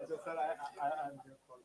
So, sir, I'm here for.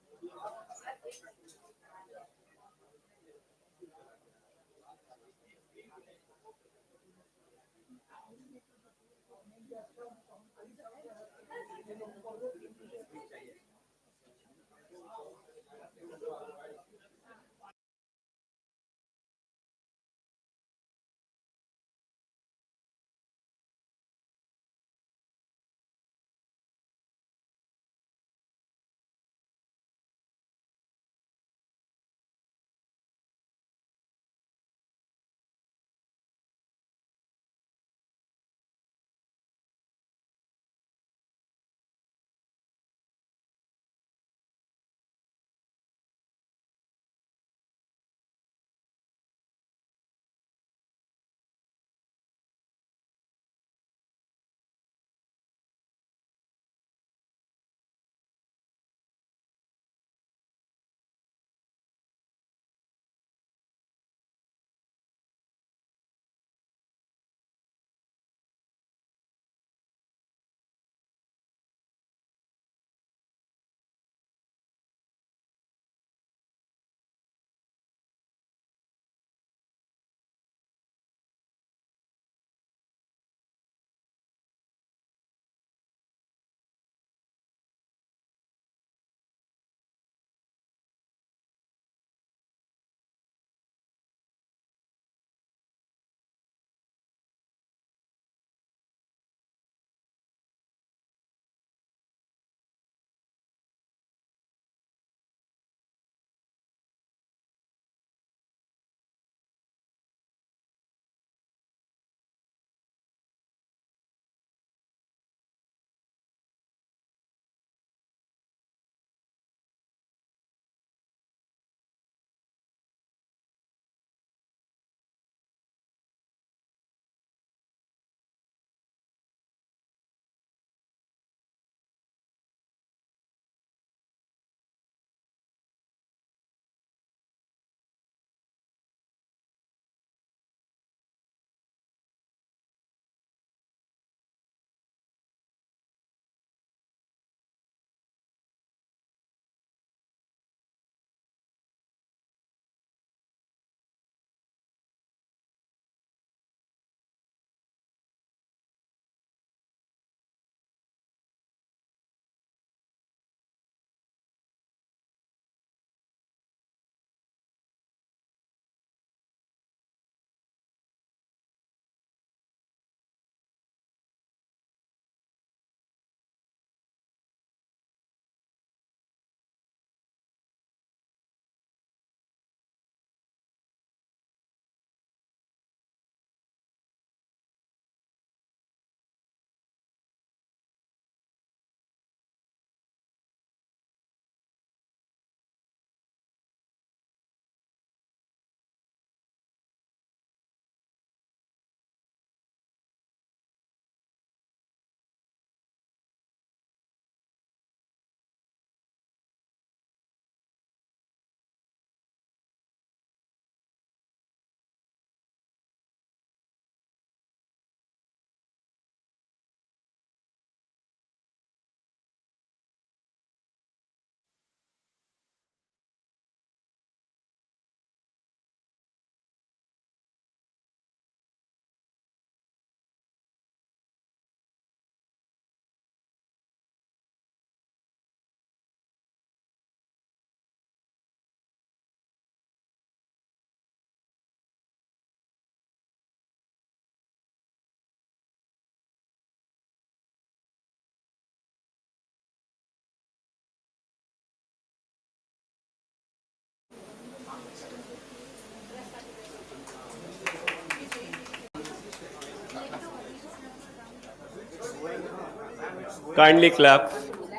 Kindly clap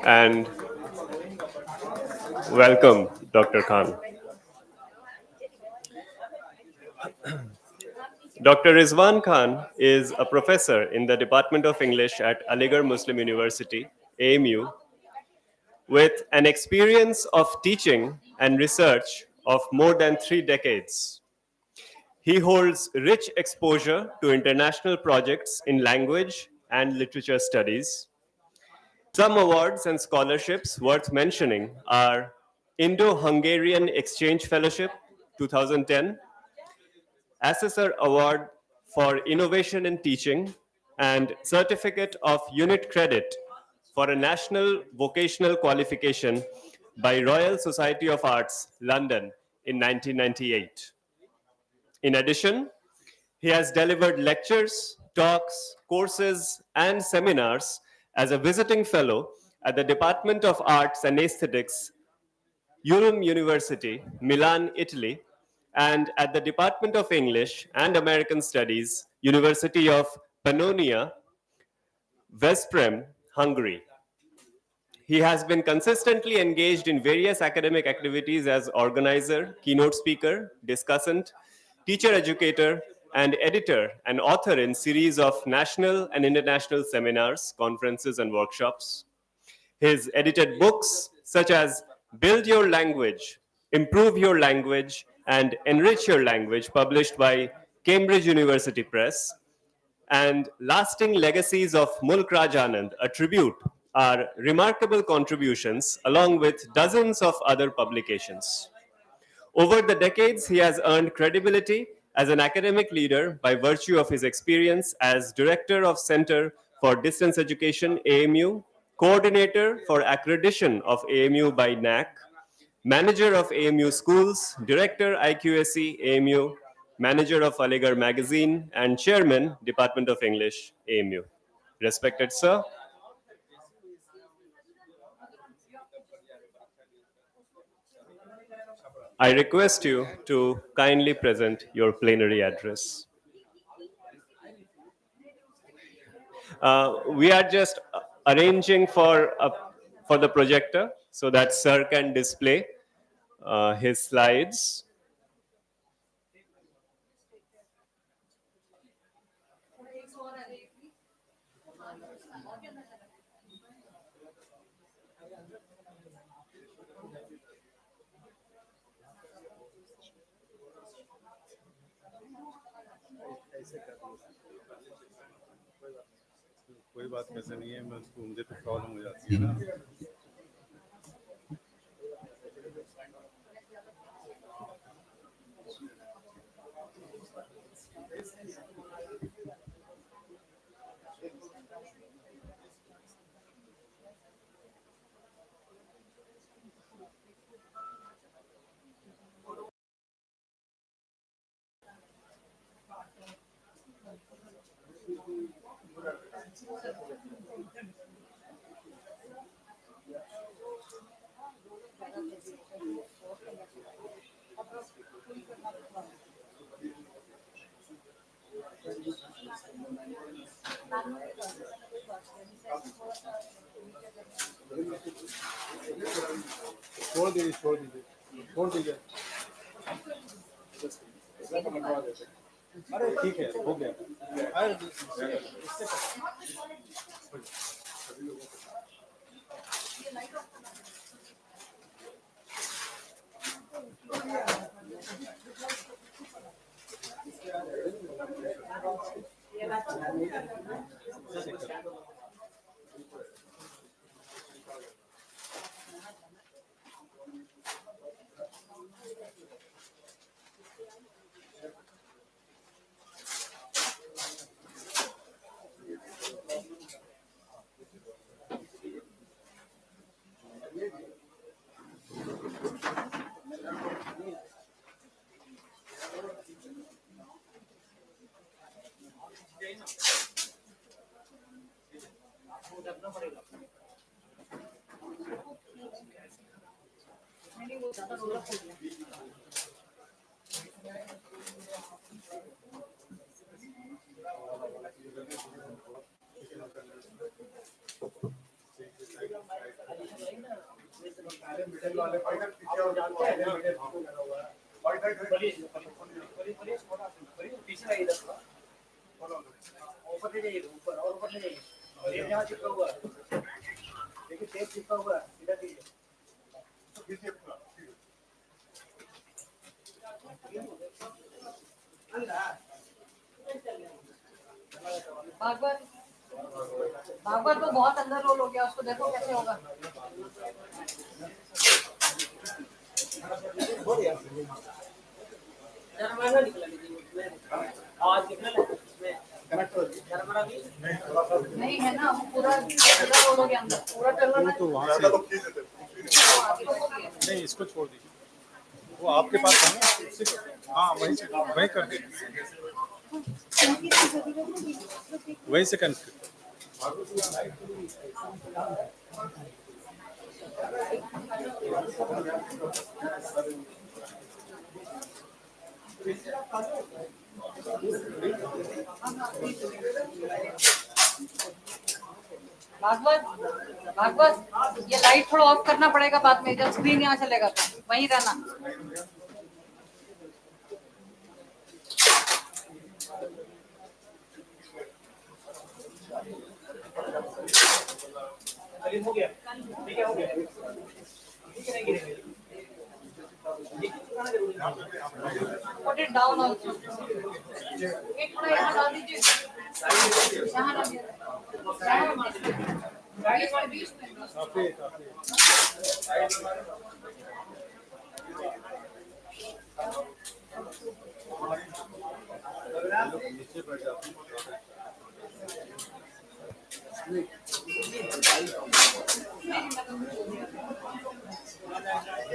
and welcome Dr. Khan. Dr. Rizwan Khan is a professor in the Department of English at Aligarh Muslim University, AMU, with an experience of teaching and research of more than 3 decades. He holds rich exposure to international projects in language and literature studies. Some awards and scholarships worth mentioning are Indo-Hungarian Exchange Fellowship 2010, Assessor Award for Innovation in Teaching, and Certificate of Unit Credit for a National Vocational Qualification by Royal Society of Arts, London in 1998. In addition, he has delivered lectures, talks, courses, and seminars as a visiting fellow at the Department of Arts and Aesthetics, Ulm University, Milan, Italy, and at the Department of English and American Studies, University of Pannonia, Veszprém, Hungary. He has been consistently engaged in various academic activities as organizer, keynote speaker, discussant, teacher educator, and editor and author in series of national and international seminars, conferences, and workshops. His edited books, such as Build Your Language, Improve Your Language, and Enrich Your Language, published by Cambridge University Press, and Lasting Legacies of Mulk Raj Anand, a tribute, are remarkable contributions along with dozens of other publications. Over the decades, he has earned credibility as an academic leader by virtue of his experience as director of Center for Distance Education, AMU, coordinator for accreditation of AMU by NAC, manager of AMU Schools, director IQAC AMU, manager of Aligarh Magazine, and chairman, Department of English, AMU. Respected sir, I request you to kindly present your plenary address. We are just arranging for the projector so that sir can display his slides. कोई बात कैसे नहीं है, मैं उसको मुझे तो problem हो जाती है ना। छोड़ दीजिए, छोड़ दीजिए, छोड़ दीजिए। अरे ठीक है, हो गया। अरे भागवत भागवत तो बहुत अंदर रोल हो गया, उसको देखो कैसे होगा। नहीं है ना, वो पूरा पूरा रोल हो गया अंदर, पूरा चलना तो वहाँ से नहीं, इसको छोड़ दीजिए, वो आपके पास है ना, हाँ वहीं से वहीं कर दीजिए, वहीं से कनेक्ट। भागवत भागवत ये लाइट थोड़ा ऑफ करना पड़ेगा बाद में, जब स्क्रीन यहाँ चलेगा तो वहीं रहना। हो गया, ठीक है, हो गया, put it down also, एक थोड़ा यहाँ डाल दीजिए, यहाँ डालिए, बीच में बीच में।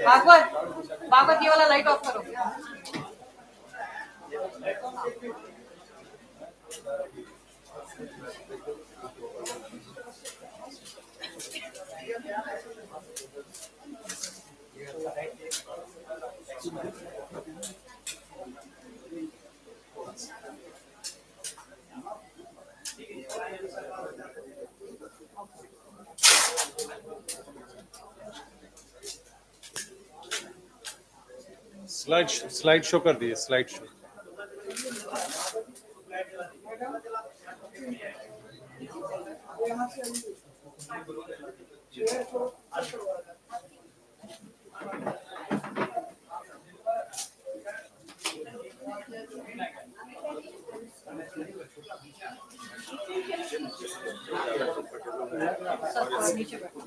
भागवत भागवत ये वाला लाइट ऑफ करो। स्लाइड शो कर दिए, स्लाइड शो।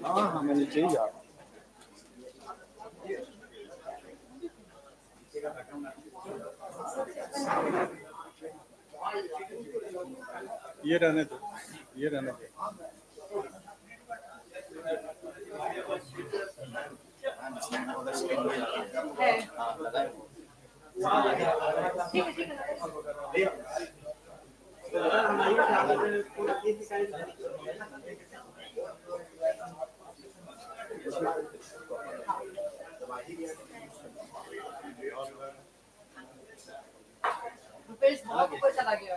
हाँ हाँ, मैं नीचे ही जा रहा हूँ। ये रहने दो, ये रहने दो। रुपेश बहुत ऊपर चला गया।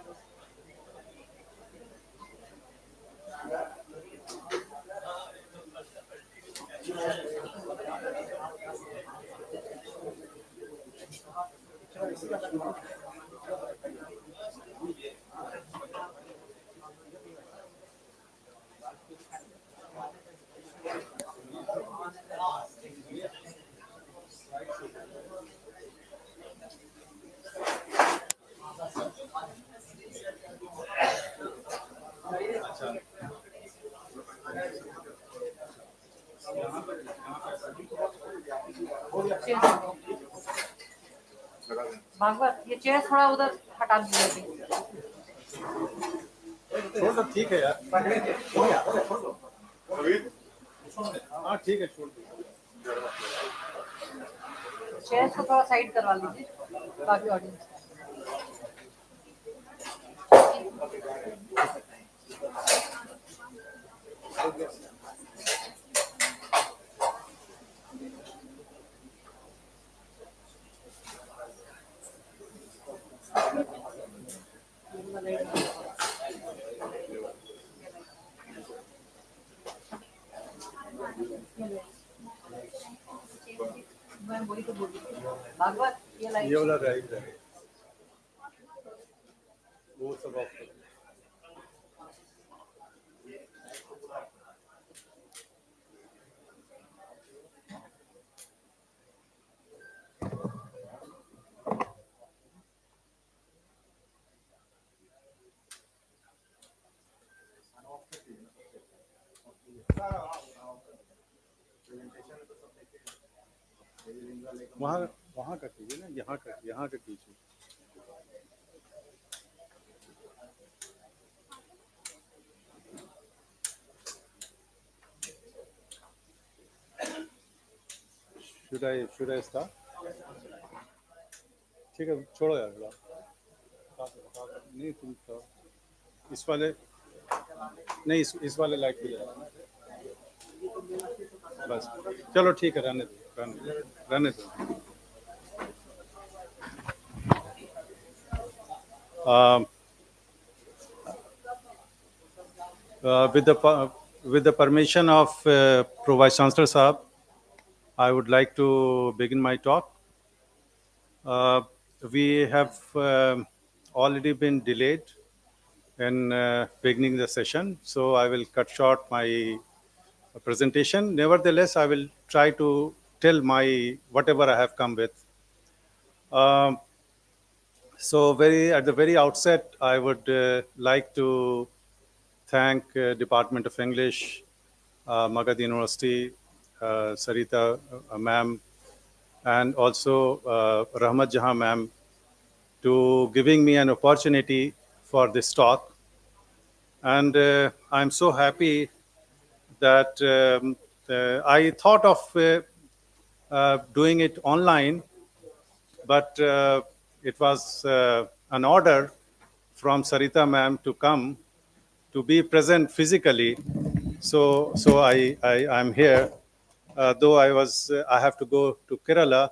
भागवत ये चेयर थोड़ा उधर हटा दीजिए। छोड़ दो, ठीक है यार, हाँ ठीक है, छोड़ दो। चेयर को थोड़ा साइड करवा लीजिए बाकी ऑडियंस। अभी तो बोल रही थी भागवत ये लाइक ये वाला राइट है, वो सब ऑफ कर। वहाँ वहाँ का कीजिए ना, यहाँ का कीजिए। Should I start? ठीक है, छोड़ो यार थोड़ा। नहीं तुम तो इस वाले नहीं, इस वाले लाइट पे जाओ बस। चलो ठीक है, रहने दो। Um, with the permission of Pro Vice Chancellor Saab, I would like to begin my talk. We have already been delayed in beginning the session, so I will cut short my presentation. Nevertheless, I will try to tell my whatever I have come with. So at the very outset, I would like to thank Department of English, Magad University, Sarita ma'am, and also Rahmat Jahan ma'am to giving me an opportunity for this talk. And I'm so happy that I thought of doing it online, but it was an order from Sarita ma'am to come to be present physically. So I'm here. Though I have to go to Kerala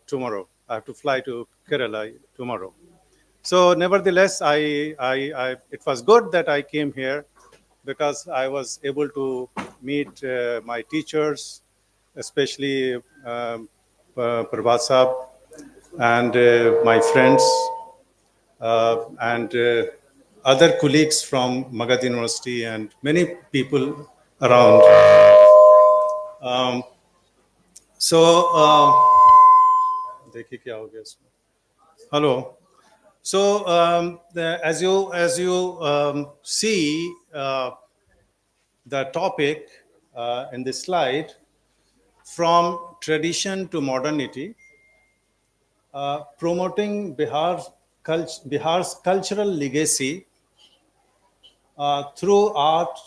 tomorrow. I have to fly to Kerala tomorrow. So nevertheless, it was good that I came here because I was able to meet my teachers, especially Prabhat Saab, and my friends, and other colleagues from Magad University and many people around. So, देखिए क्या हो गया इसमें. Hello. So, as you see the topic in this slide, from tradition to modernity, promoting Bihar's cultural legacy through art.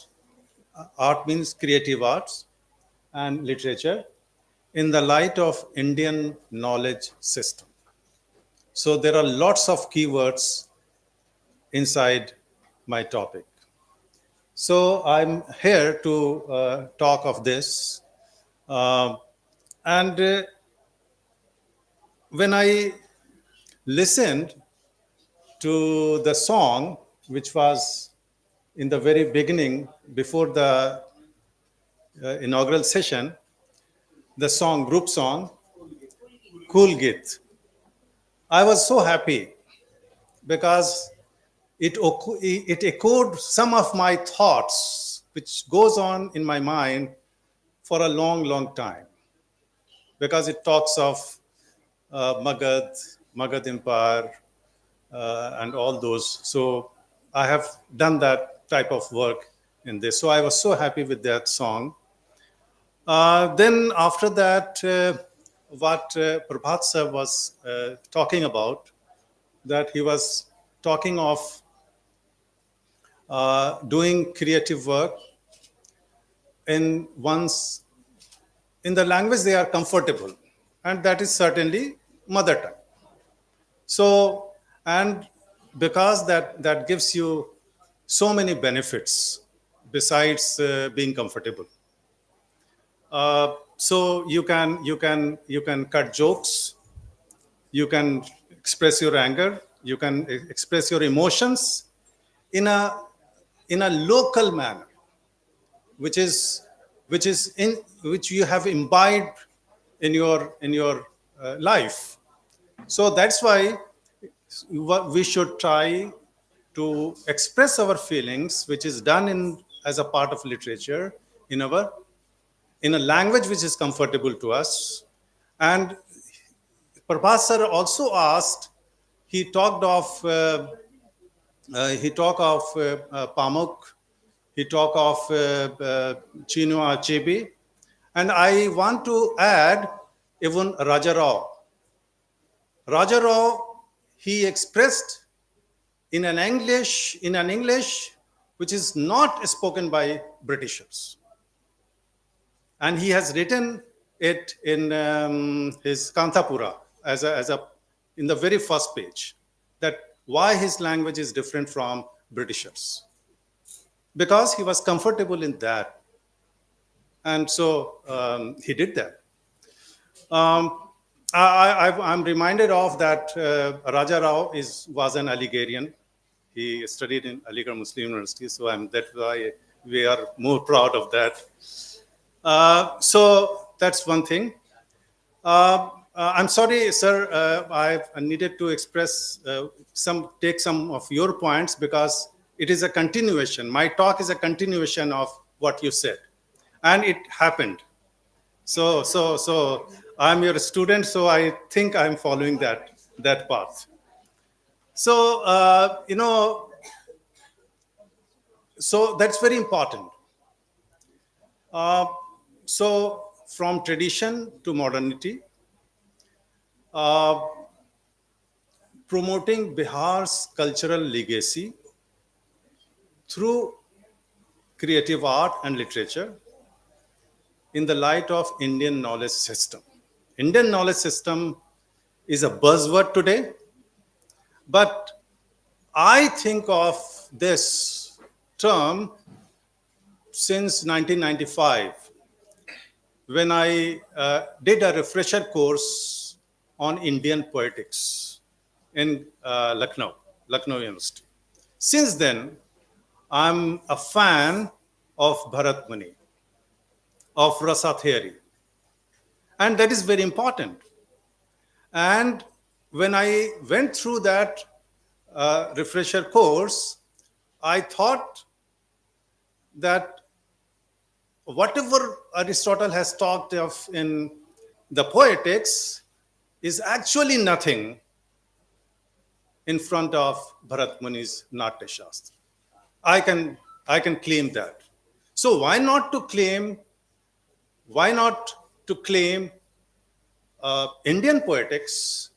Art means creative arts and literature in the light of Indian knowledge system. So there are lots of keywords inside my topic. So I'm here to talk of this. And when I listened to the song, which was in the very beginning, before the inaugural session, the song, group song, Cool Git, I was so happy because it echoed some of my thoughts, which goes on in my mind for a long time, because it talks of Magad Empire, and all those. So I have done that type of work in this. So I was so happy with that song. Then after that, what Prabhat sir was talking about, that he was talking of doing creative work in the language they are comfortable, and that is certainly mother tongue. So, and because that gives you so many benefits besides being comfortable. So you can cut jokes, you can express your anger, you can express your emotions in a local manner, which you have imbibed in your life. So that's why we should try to express our feelings, which is done in as a part of literature in a language which is comfortable to us. And Prabhas also asked, he talked of Pamuk, he talked of Chinua Achebe, and I want to add even Raja Rao. Raja Rao, he expressed in an English which is not spoken by Britishers, and he has written it in his Kantapura as a in the very first page, that why his language is different from Britishers, because he was comfortable in that, and so he did that. Um, I'm reminded of that Raja Rao was an Alligerian. He studied in Aligarh Muslim University, so that's why we are more proud of that. So that's one thing. I'm sorry, sir. I needed to express take some of your points, because it is a continuation. My talk is a continuation of what you said, and it happened. So I'm your student, so I think I'm following that path. So so that's very important. So from tradition to modernity, promoting Bihar's cultural legacy through creative art and literature in the light of Indian knowledge system. Indian knowledge system is a buzzword today, but I think of this term since 1995, when I did a refresher course on Indian poetics in Lucknow University. Since then, I'm a fan of Bharat Muni, of rasa theory, and that is very important. And when I went through that refresher course, I thought that whatever Aristotle has talked of in the poetics is actually nothing in front of Bharat Muni's Natya Shastra. I can claim that. So why not to claim Indian poetics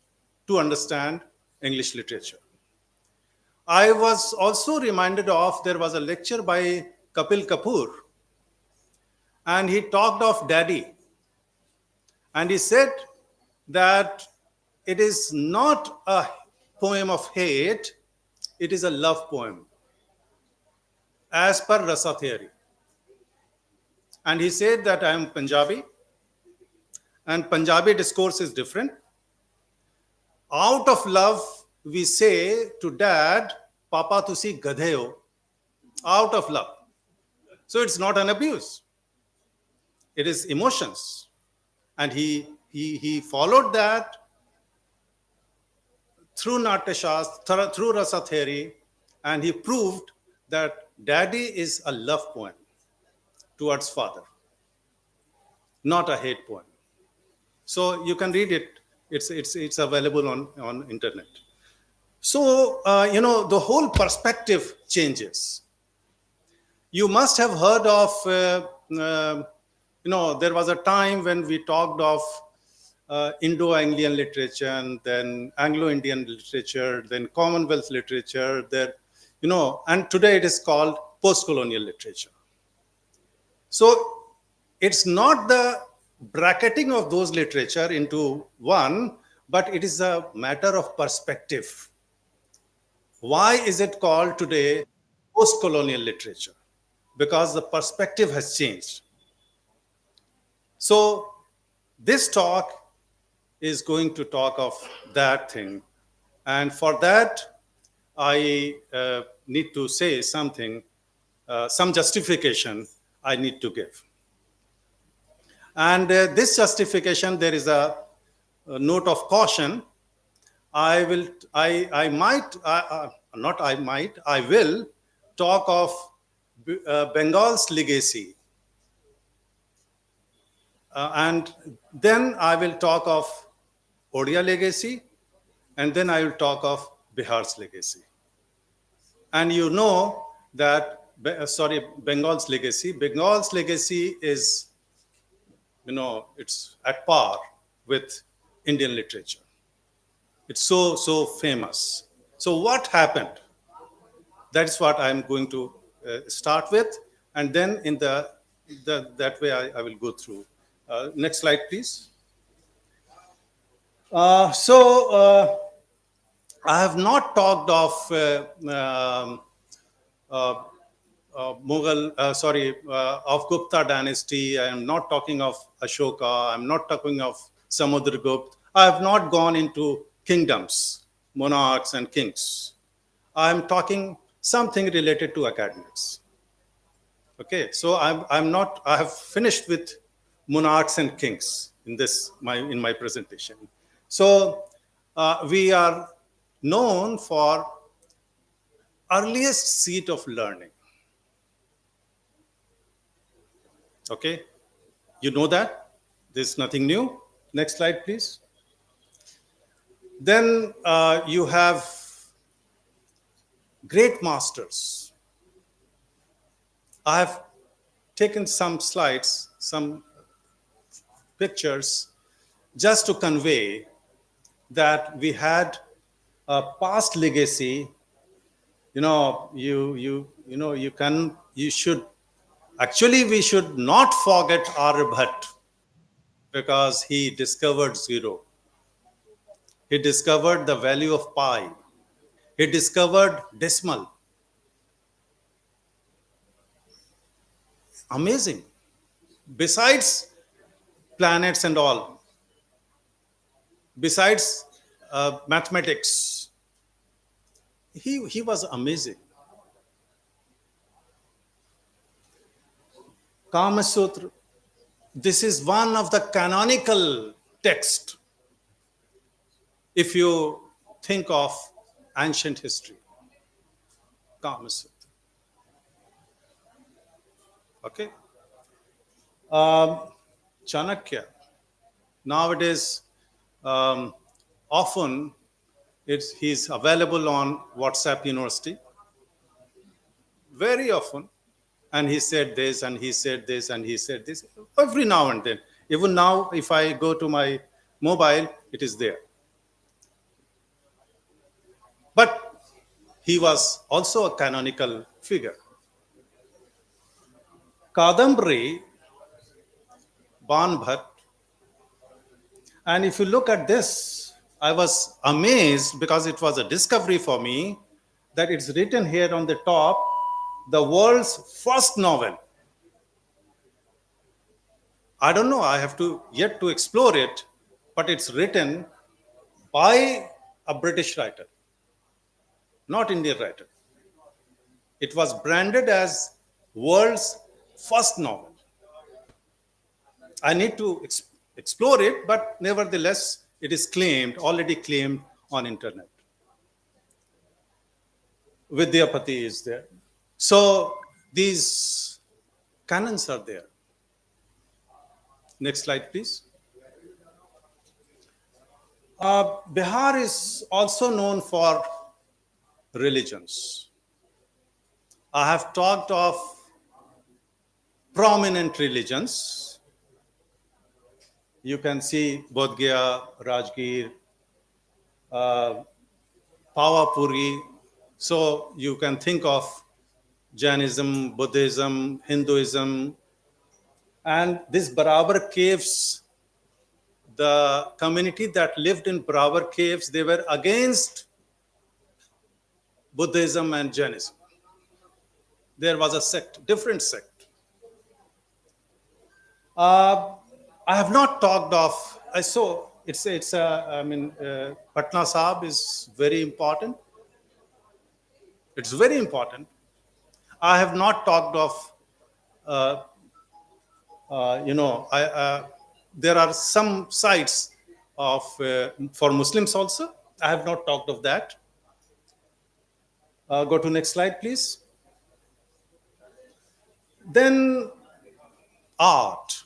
to understand English literature? I was also reminded of, there was a lecture by Kapil Kapoor, and he talked of daddy. And he said that it is not a poem of hate, it is a love poem, as per rasa theory. And he said that I am Punjabi, and Punjabi discourse is different. Out of love, we say to dad, Papa tusi gadhe ho, out of love. So it's not an abuse. It is emotions. And he followed that through Natya Shastra, through rasa theory, and he proved that daddy is a love poem towards father, not a hate poem. So you can read it. It's available on internet. So the whole perspective changes. You must have heard of there was a time when we talked of Indo-Anglian literature, and then Anglo-Indian literature, then Commonwealth literature, and today it is called post-colonial literature. So it's not the bracketing of those literature into one, but it is a matter of perspective. Why is it called today post-colonial literature? Because the perspective has changed. So this talk is going to talk of that thing. And for that, I need to say something, some justification I need to give. And this justification, there is a note of caution. I will, I might, not I might, I will talk of Bengal's legacy. And then I will talk of Odia legacy, and then I will talk of Bihar's legacy. And you know that, Bengal's legacy. Bengal's legacy is, it's at par with Indian literature. It's so famous. So what happened? That is what I'm going to start with, and then in that way I will go through. Next slide, please. I have not talked of Mughal, of Gupta dynasty. I am not talking of Ashoka. I'm not talking of Samudragupta. I have not gone into kingdoms, monarchs, and kings. I am talking something related to academics. Okay, so I have finished with monarchs and kings in my presentation. So we are known for earliest seat of learning. Okay, you know that. There's nothing new. Next slide, please. Then you have great masters. I have taken some slides, some pictures, just to convey that we had a past legacy. We should not forget Aryabhat, because he discovered zero. He discovered the value of pi. He discovered decimal. Amazing. Besides planets and all, besides mathematics, he was amazing. Kama Sutra, this is one of the canonical texts if you think of ancient history. Kama Sutra. Okay. Chanakya. Nowadays, often he's available on WhatsApp University. Very often. And he said this, and he said this, and he said this. Every now and then. Even now, if I go to my mobile, it is there. But he was also a canonical figure. Kadambari, Banbhat. And if you look at this, I was amazed, because it was a discovery for me, that it's written here on the top, the world's first novel. I don't know, I have yet to explore it, but it's written by a British writer, not Indian writer. It was branded as world's first novel. I need to explore it, but nevertheless, it is already claimed on internet. Vidyapati is there. So these canons are there. Next slide, please. Bihar is also known for religions. I have talked of prominent religions. You can see Bodh Gaya, Rajgir, Pawapuri. So you can think of Jainism, Buddhism, Hinduism, and these Barabar caves, the community that lived in Barabar caves, they were against Buddhism and Jainism. There was a sect, different sect. I have not talked of, Patna Sahib is very important. It's very important. I have not talked of there are some sites of for Muslims also. I have not talked of that. Go to next slide, please. Then art,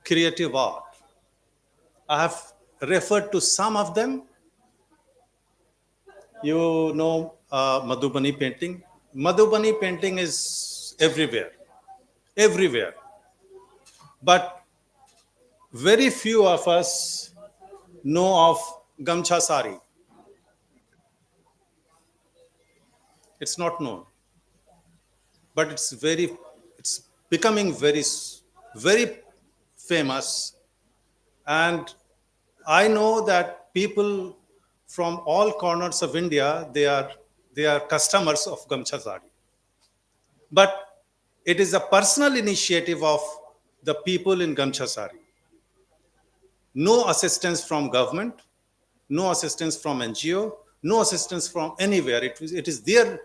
creative art. I have referred to some of them. You know, Madhubani painting. Madhubani painting is everywhere, everywhere. But very few of us know of Gamcha Sari. It's not known, but it's becoming very famous. And I know that people from all corners of India, they are customers of Gamcha Sari. But it is a personal initiative of the people in Gamcha Sari. No assistance from government, no assistance from NGO, no assistance from anywhere. It is their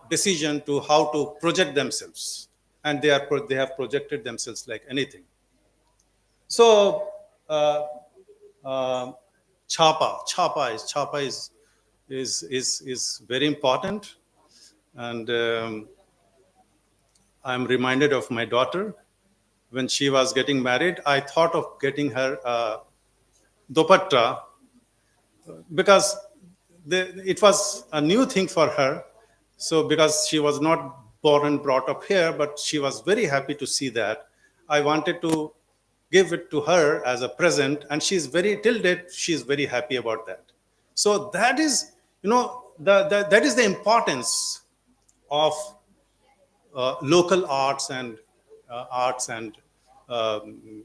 decision to how to project themselves, and they have projected themselves like anything. So uh, chapa is very important, and I'm reminded of my daughter when she was getting married. I thought of getting her dupatta because it was a new thing for her. So because she was not born and brought up here, but she was very happy to see that. I wanted to give it to her as a present, and she's very till date she's very happy about that. So that is, that is the importance of local arts and um,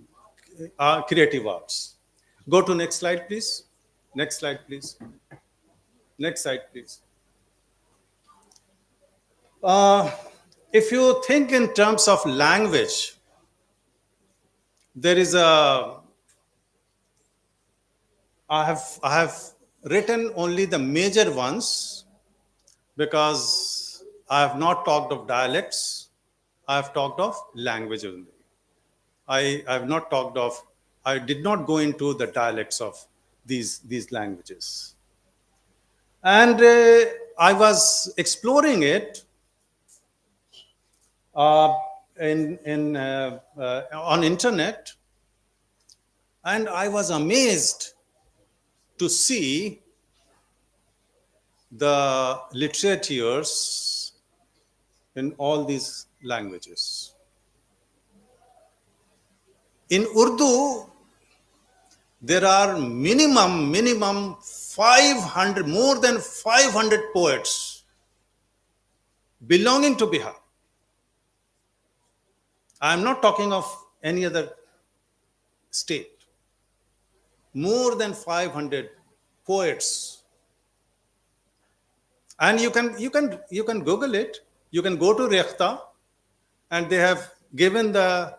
creative arts. Go to next slide, please. Next slide, please. Next slide, please. Uh, if you think in terms of language, there is a. I have written only the major ones because I have not talked of dialects. I have talked of language only. I have not talked of. I did not go into the dialects of these languages, and I was exploring it uh, on internet, and I was amazed to see the literatures in all these languages. In Urdu, there are minimum 500, more than 500 poets belonging to Bihar. I am not talking of any other state. More than 500 poets, and you can Google it. You can go to Rekhta, and they have given the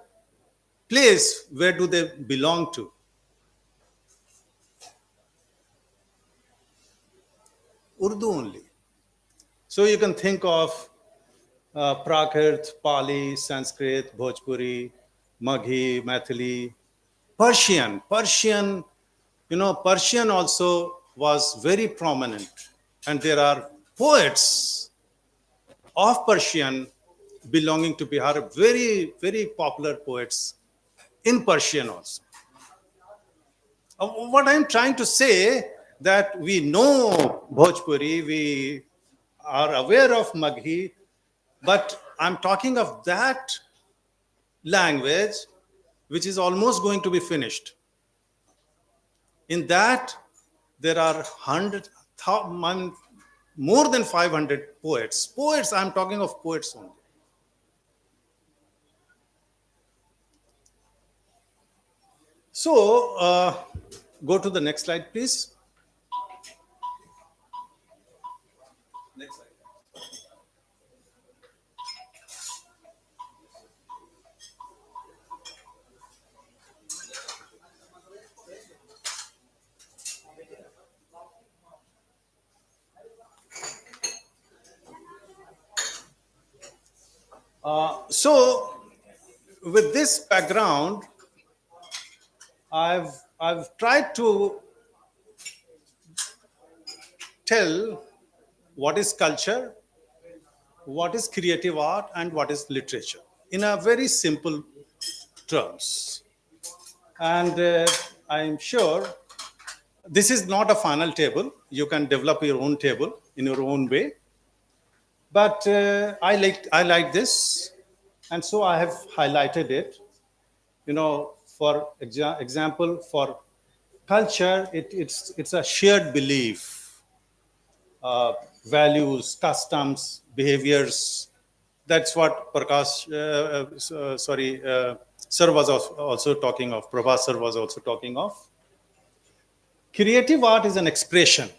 place where do they belong to. Urdu only. So you can think of Prakrit, Pali, Sanskrit, Bhojpuri, Maghi, Maithili, Persian. Persian also was very prominent, and there are poets of Persian belonging to Bihar, very popular poets in Persian also. What I'm trying to say, that we know Bhojpuri, we are aware of Maghi, but I'm talking of that language which is almost going to be finished. In that, there are more than 500 poets. Poets, I'm talking of poets only. So, go to the next slide, please. Next slide. So, with this background, I've tried to tell what is culture, what is creative art, and what is literature in a very simple terms. And I'm sure this is not a final table. You can develop your own table in your own way. But I like this, and so I have highlighted it. For example, for culture, it's a shared belief, values, customs, behaviors. That's what Sir was also talking of. Prabhas Sir was also talking of. Creative art is an expression.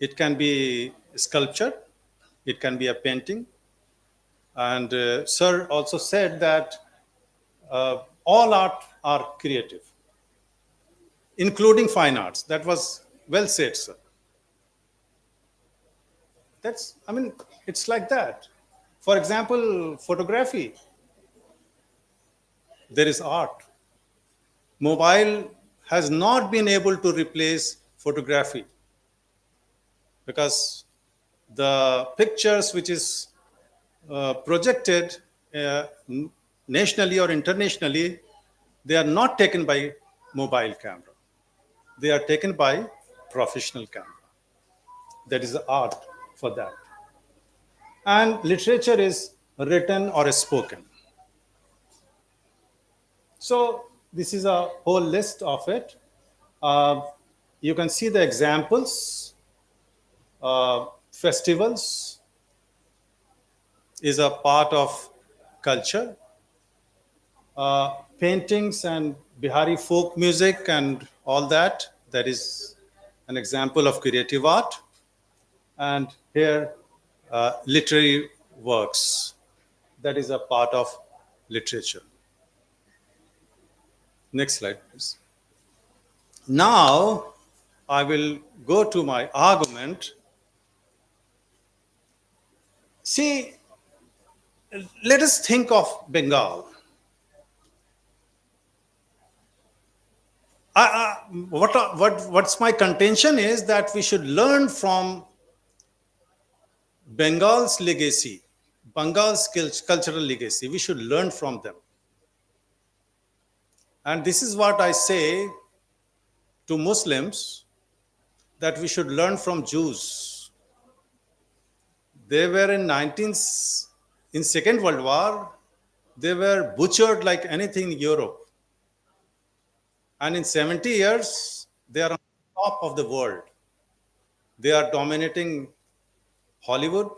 It can be sculpture, it can be a painting, and Sir also said that all art are creative, including fine arts. That was well said, sir. It's like that. For example, photography, there is art. Mobile has not been able to replace photography because the pictures which is projected nationally or internationally, they are not taken by mobile camera. They are taken by professional camera. That is the art for that. And literature is written or spoken. So this is a whole list of it. You can see the examples. Festivals is a part of culture. Paintings and Bihari folk music and all that, that is an example of creative art. And here, literary works, that is a part of literature. Next slide, please. Now, I will go to my argument. See, let us think of Bengal. What's my contention is that we should learn from Bengal's legacy, Bengal's cultural legacy. We should learn from them. And this is what I say to Muslims, that we should learn from Jews. They were in Second World War, they were butchered like anything in Europe. And in 70 years, they are on top of the world. They are dominating Hollywood,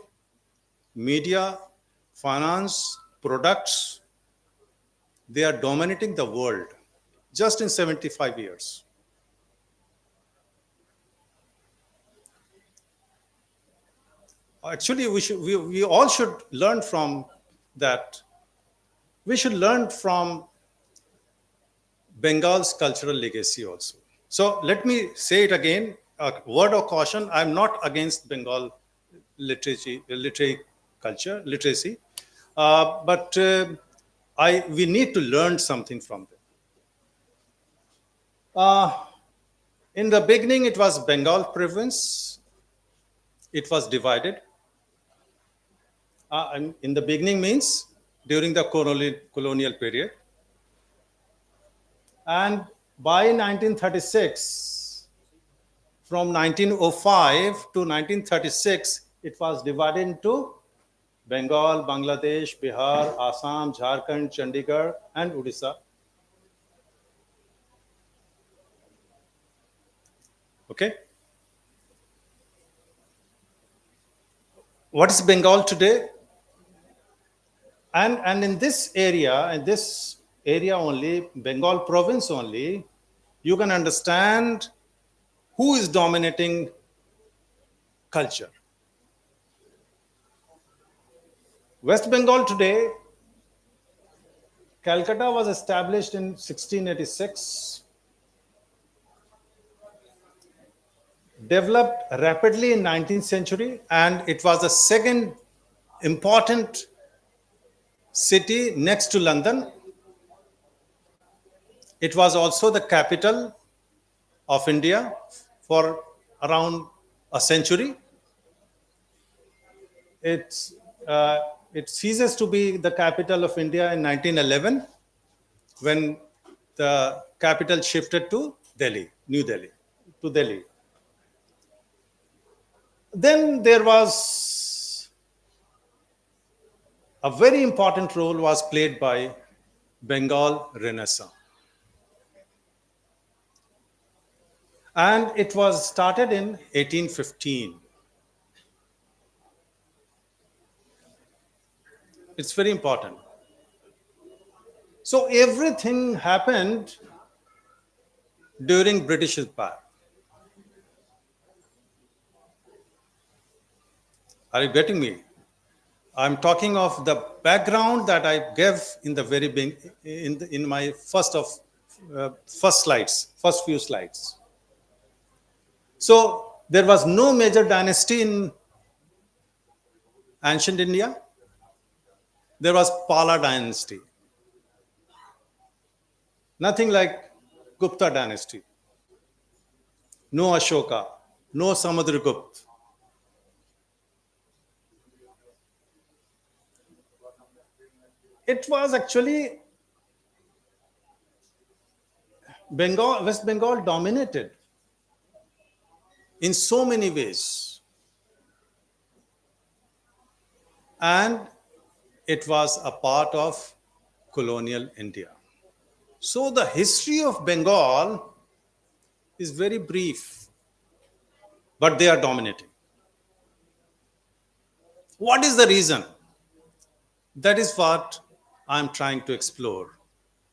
media, finance, products. They are dominating the world just in 75 years. Actually, we all should learn from that. We should learn from Bengal's cultural legacy also. So let me say it again, a word of caution. I'm not against Bengal literary culture, literacy, but we need to learn something from them. In the beginning, it was Bengal province. It was divided. And in the beginning means during the colonial period. And by 1936, from 1905 to 1936, it was divided into Bengal, Bangladesh, Bihar, Assam, Jharkhand, Chandigarh, and Odisha. Okay? What is Bengal today? And in this area only, Bengal province only, you can understand who is dominating culture. West Bengal today, Calcutta was established in 1686, developed rapidly in 19th century, and it was the second important city next to London. It was also the capital of India for around a century. It's, uh, it ceases to be the capital of India in 1911 when the capital shifted to Delhi, New Delhi, to Delhi. Then there was a very important role was played by Bengal Renaissance. And it was started in 1815. It's very important. So everything happened during British Empire. Are you getting me? I'm talking of the background that I gave in the very beginning, in my first slides, first few slides. So there was no major dynasty in ancient India. There was Pala dynasty. Nothing like Gupta dynasty. No Ashoka, no Samudragupta. It was actually Bengal, West Bengal dominated in so many ways. And it was a part of colonial India. So the history of Bengal is very brief, but they are dominating. What is the reason? That is what I'm trying to explore.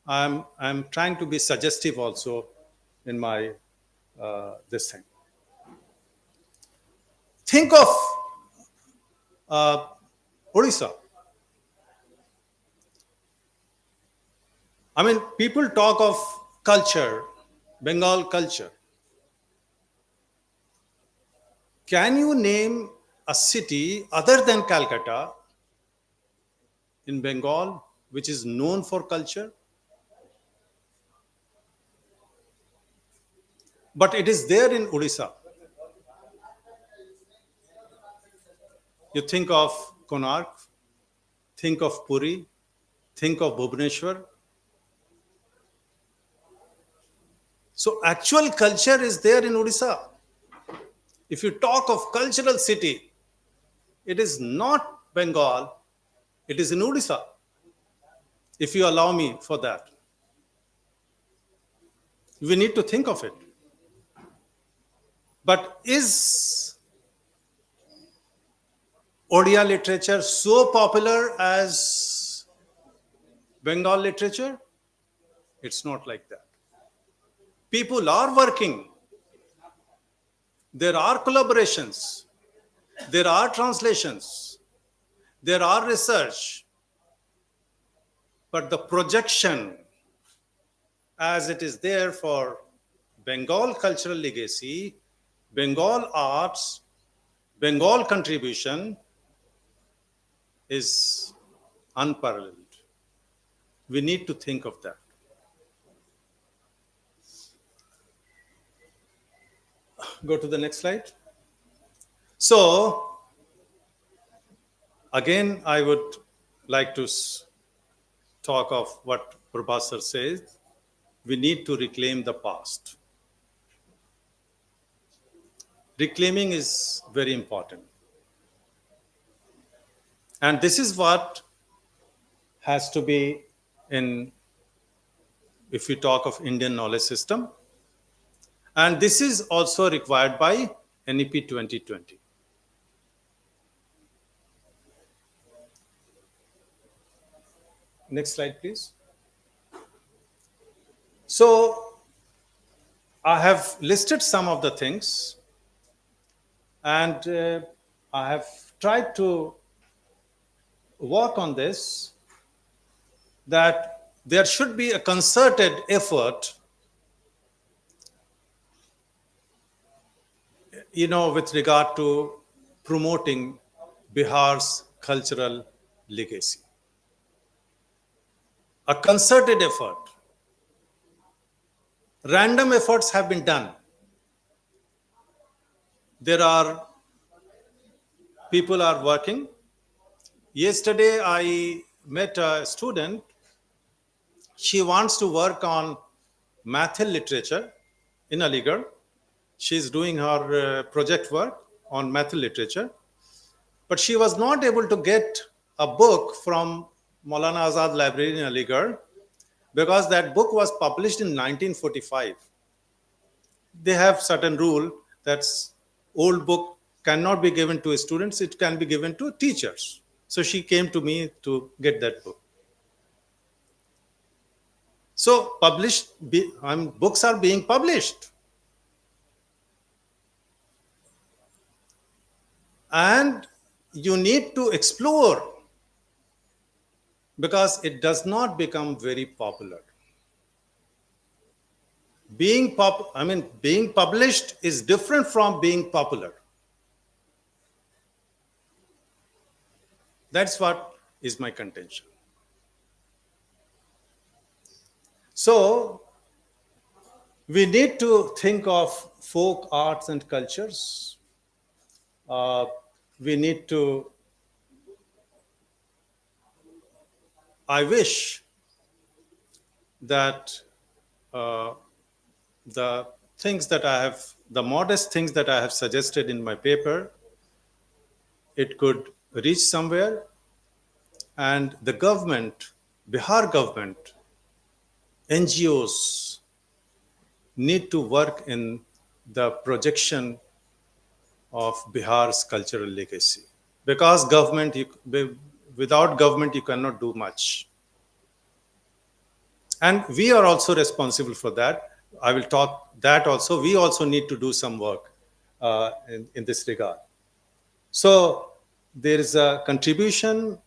I'm trying to be suggestive also in my this thing. Think of Odisha. I mean, people talk of culture, Bengal culture. Can you name a city other than Calcutta in Bengal which is known for culture? But it is there in Odisha. You think of Konark, think of Puri, think of Bhubaneswar. So actual culture is there in Odisha. If you talk of cultural city, it is not Bengal, it is in Odisha. If you allow me for that. We need to think of it. But is Odia literature so popular as Bengal literature? It's not like that. People are working. There are collaborations. There are translations. There are research. But the projection as it is there for Bengal cultural legacy, Bengal arts, Bengal contribution is unparalleled. We need to think of that. Go to the next slide. So, again, I would like to talk of what Prabhasar says. We need to reclaim the past. Reclaiming is very important. And this is what has to be in, if we talk of Indian knowledge system. And this is also required by NEP 2020. Next slide, please. So I have listed some of the things, and I have tried to work on this, that there should be a concerted effort, with regard to promoting Bihar's cultural legacy. a concerted effort. Random efforts have been done. There are people are working. Yesterday, I met a student. She wants to work on math and literature in Aligarh. She's doing her project work on math and literature, but she was not able to get a book from Maulana Azad Library in Aligarh because that book was published in 1945. They have certain rule that's old book cannot be given to students, it can be given to teachers. So she came to me to get that book. So books are being published. And you need to explore because it does not become very popular. Being published is different from being popular. That's what is my contention. So we need to think of folk arts and cultures. We need to, I wish that the modest things that I have suggested in my paper, it could reach somewhere, and the government, Bihar government, NGOs need to work in the projection of Bihar's cultural legacy. Because without government, you cannot do much. And we are also responsible for that. I will talk that also. We also need to do some work in this regard. So there is a contribution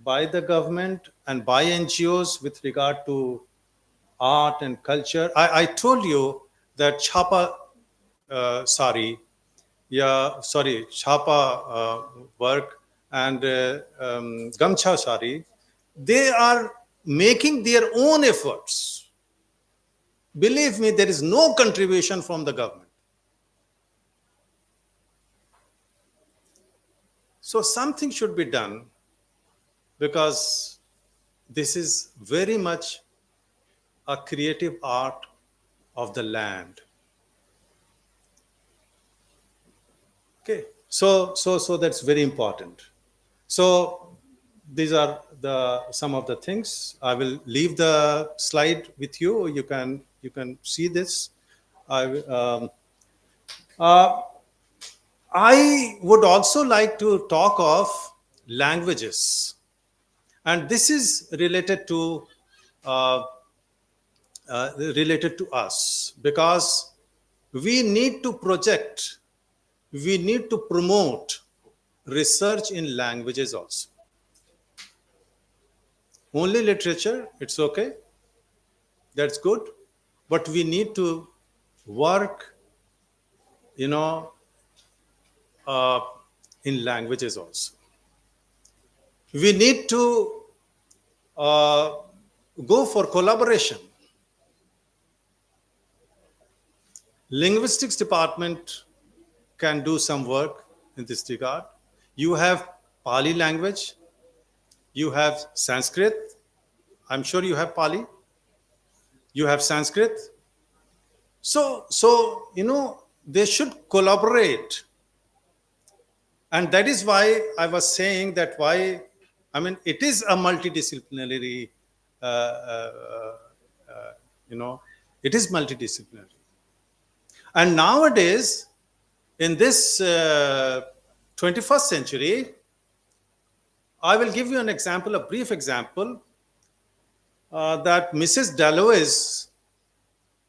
by the government and by NGOs with regard to art and culture. I told you that Chapa work and Gamcha sari, they are making their own efforts. Believe me, there is no contribution from the government. So something should be done because this is very much a creative art of the land. Okay, so that's very important. So these are some of the things. I will leave the slide with you. You can see this. I would also like to talk of languages, and this is related to us because we need to project. We need to promote research in languages also. Only literature, it's okay. That's good. But we need to work, in languages also. We need to go for collaboration. Linguistics department can do some work in this regard. You have Pali language, you have Sanskrit. I'm sure you have Pali. You have Sanskrit. So they should collaborate. And that is why I was saying that it is a multidisciplinary, it is multidisciplinary. And nowadays, in this 21st century, I will give you an example, a brief example, that Mrs. Dalloway's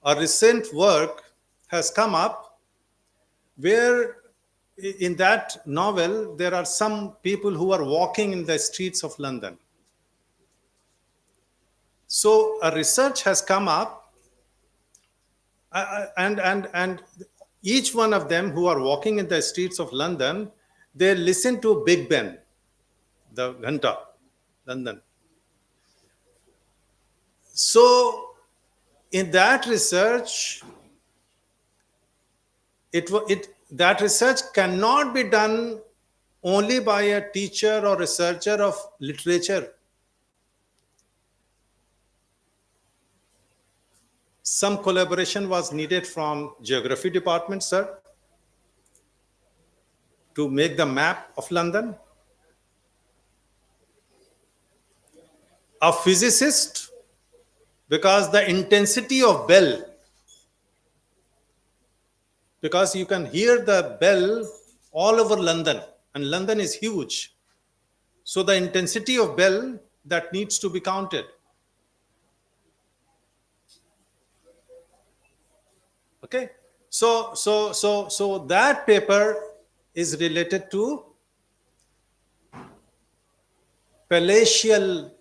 a recent work has come up where in that novel, there are some people who are walking in the streets of London. So a research has come up and each one of them who are walking in the streets of London, they listen to Big Ben, the Ghanta, London. So in that research, that research cannot be done only by a teacher or researcher of literature. Some collaboration was needed from geography department, sir, to make the map of London. A physicist, because the intensity of bell, because you can hear the bell all over London, and London is huge. So the intensity of bell that needs to be counted. Okay. So that paper is related to palatial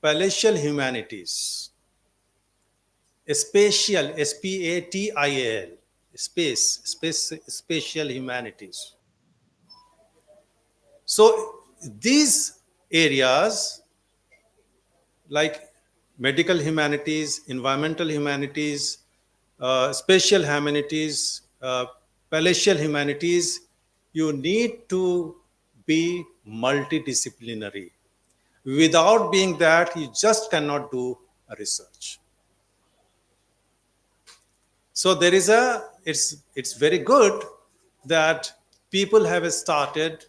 palatial humanities, spatial, spatial, spatial humanities. So these areas like medical humanities, environmental humanities, spatial humanities, palatial humanities, you need to be multidisciplinary. Without being that, you just cannot do a research. So there is it's very good that people have started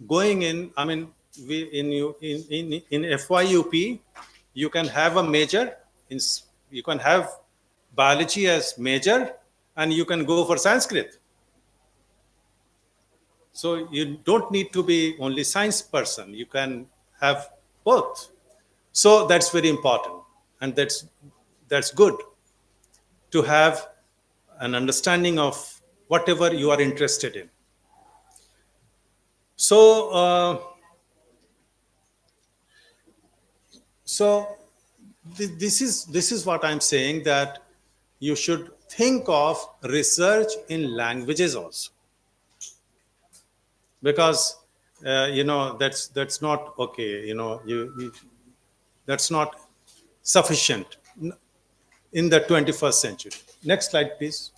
going in. I mean, in FYUP, you can have a major, you can have biology as major, and you can go for Sanskrit. So you don't need to be only science person. You can have both. So that's very important, and that's good to have an understanding of whatever you are interested in. So this is what I'm saying, that you should think of research in languages also, because that's not okay. That's not sufficient in the 21st century. Next slide, please.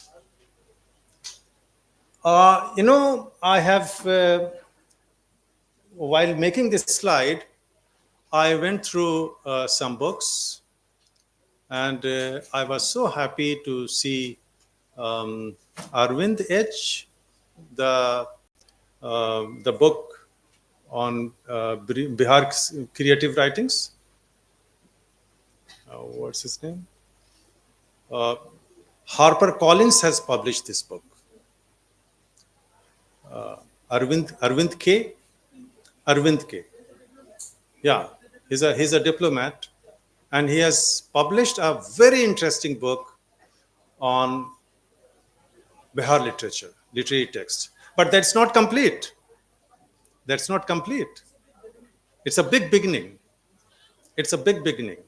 I have, while making this slide, I went through some books, and I was so happy to see Arvind H, the book on Bihar's creative writings. What's his name? Harper Collins has published this book. Arvind K. Yeah, he's a diplomat, and he has published a very interesting book on Bihar literature, literary text. But that's not complete. That's not complete. It's a big beginning. It's a big beginning.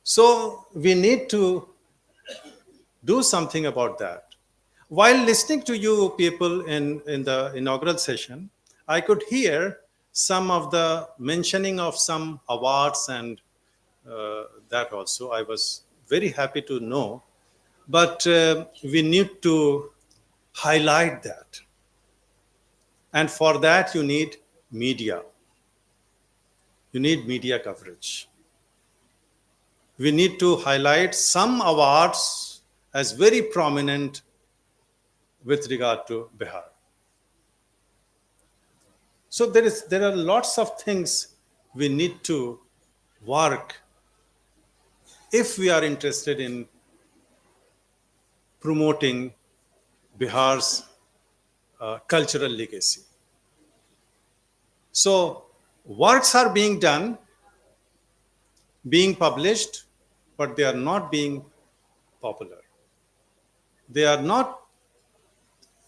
So we need to do something about that. While listening to you people in the inaugural session, I could hear some of the mentioning of some awards, and that also I was very happy to know. But we need to highlight that. And for that, you need media. You need media coverage. We need to highlight some awards as very prominent with regard to Bihar. So there are lots of things we need to work if we are interested in promoting Bihar's cultural legacy. So works are being done, being published, but they are not being popular. They are not,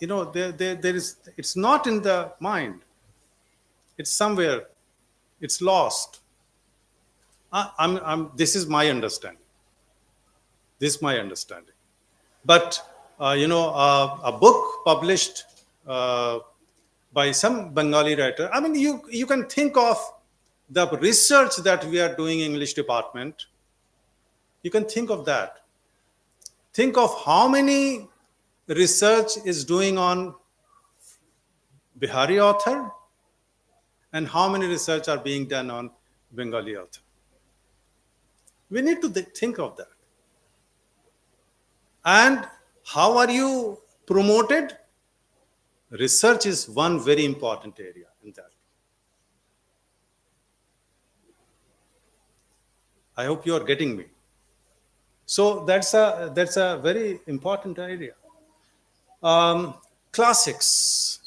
it's not in the mind. It's somewhere, it's lost. This is my understanding. But, a book published by some Bengali writer, I mean, you can think of the research that we are doing in English department, you can think of that. Think of how many research is doing on Bihari author and how many research are being done on Bengali author. We need to think of that. And how are you promoted? Research is one very important area in that. I hope you are getting me. So that's a very important area. Classics.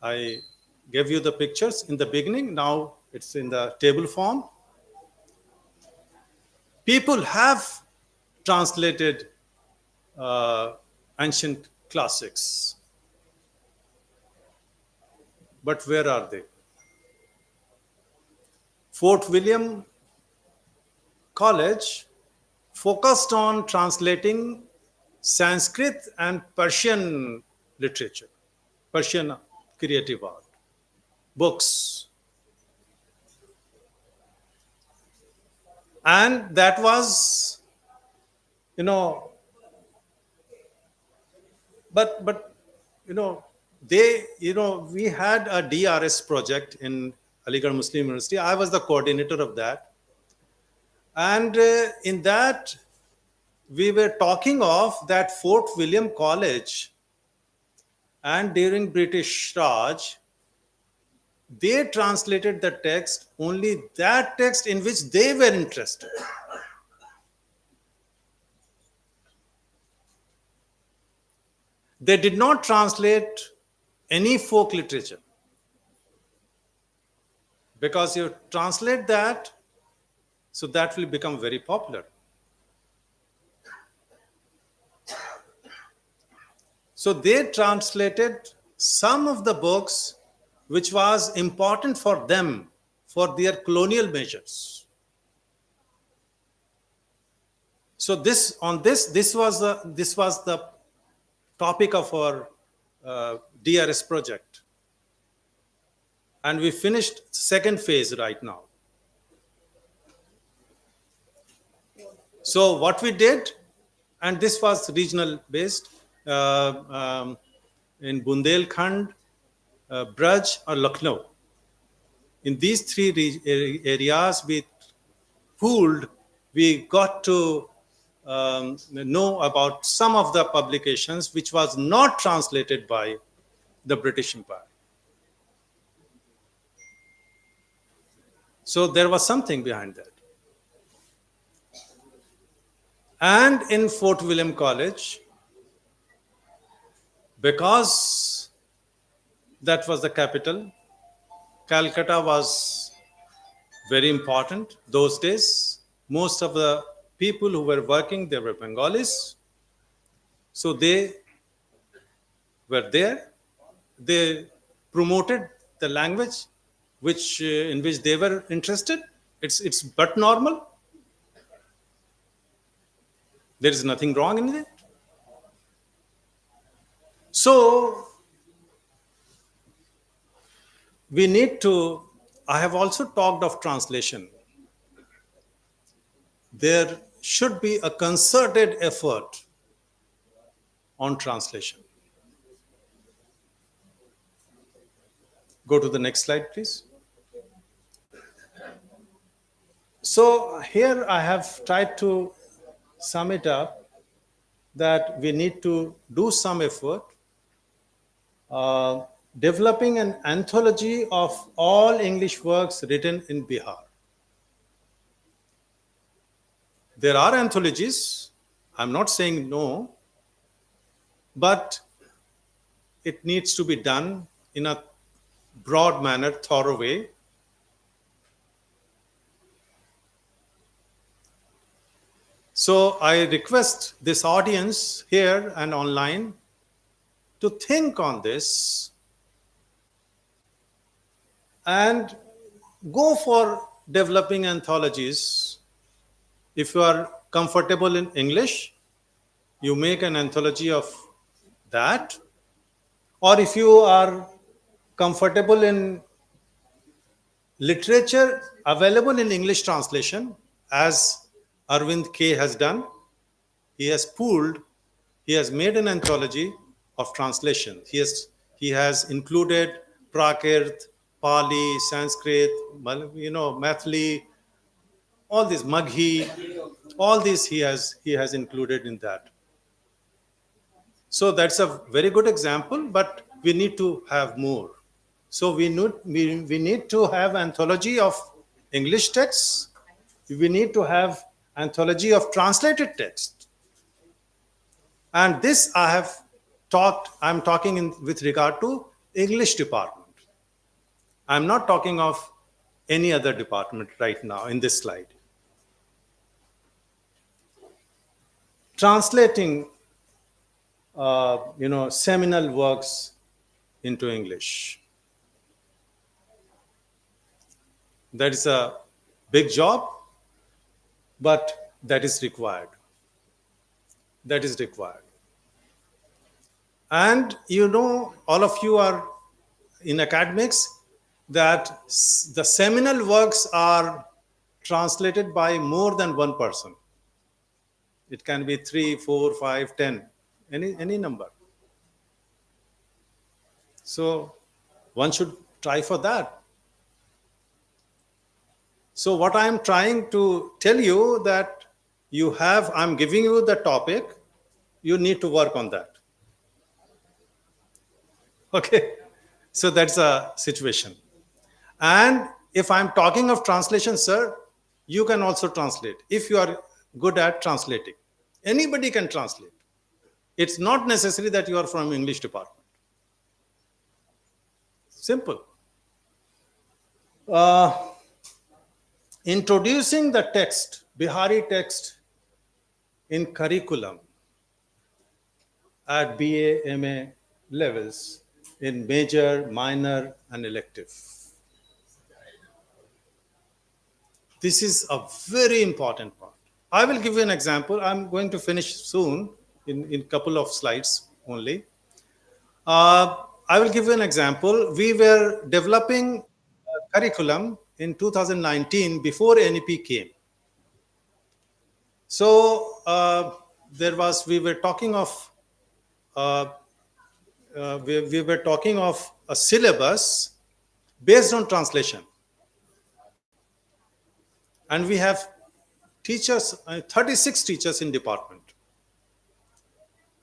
I gave you the pictures in the beginning. Now it's in the table form. People have translated ancient classics. But where are they? Fort William College focused on translating Sanskrit and Persian literature, Persian creative art, books. And that was, but we had a DRS project in Aligarh Muslim University. I was the coordinator of that. And in that, we were talking of that Fort William College, and during British Raj, they translated the text, only that text in which they were interested. They did not translate any folk literature, because you translate that, so that will become very popular. So they translated some of the books which was important for them, for their colonial measures. So this was the topic of our DRS project. And we finished second phase right now. So what we did, and this was regional based, in Bundelkhand, Braj or Lucknow. In these three areas we pooled, we got to know about some of the publications which was not translated by the British Empire. So there was something behind that. And in Fort William College, because that was the capital, Calcutta was very important those days. Most of the people who were working, they were Bengalis. So they were there. They promoted the language in which they were interested. It's but normal. There is nothing wrong in it. So we need to, I have also talked of translation. There should be a concerted effort on translation. Go to the next slide, please. So here I have tried to sum it up that we need to do some effort developing an anthology of all English works written in Bihar. There are anthologies, I'm not saying no, but it needs to be done in a broad manner, thorough way. So I request this audience here and online to think on this and go for developing anthologies. If you are comfortable in English, you make an anthology of that. Or if you are comfortable in Literature available in English translation, as Arvind K has done, he has pooled, he has made an anthology of translation. He has included Prakrit, Pali, Sanskrit, Mathli, all these Maghi, all these he has included in that. So that's a very good example, but we need to have more. So we need to have anthology of English texts. We need to have anthology of translated text. And this I'm talking with regard to English department. I'm not talking of any other department right now in this slide. Translating, seminal works into English. That is a big job, but that is required. That is required. And all of you are in academics, that the seminal works are translated by more than one person. It can be 3, 4, 5, 10, any number. So one should try for that. So what I'm trying to tell you that I'm giving you the topic, you need to work on that. Okay, so that's a situation. And if I'm talking of translation, sir, you can also translate if you are good at translating. Anybody can translate. It's not necessary that you are from English department. Simple. Introducing the text, Bihari text, in curriculum at BA, MA levels in major, minor, and elective. This is a very important part. I will give you an example. I'm going to finish soon in a couple of slides only. I will give you an example. We were developing a curriculum in 2019 before NEP came. So we were talking of a syllabus based on translation. And we have teachers, 36 teachers in department.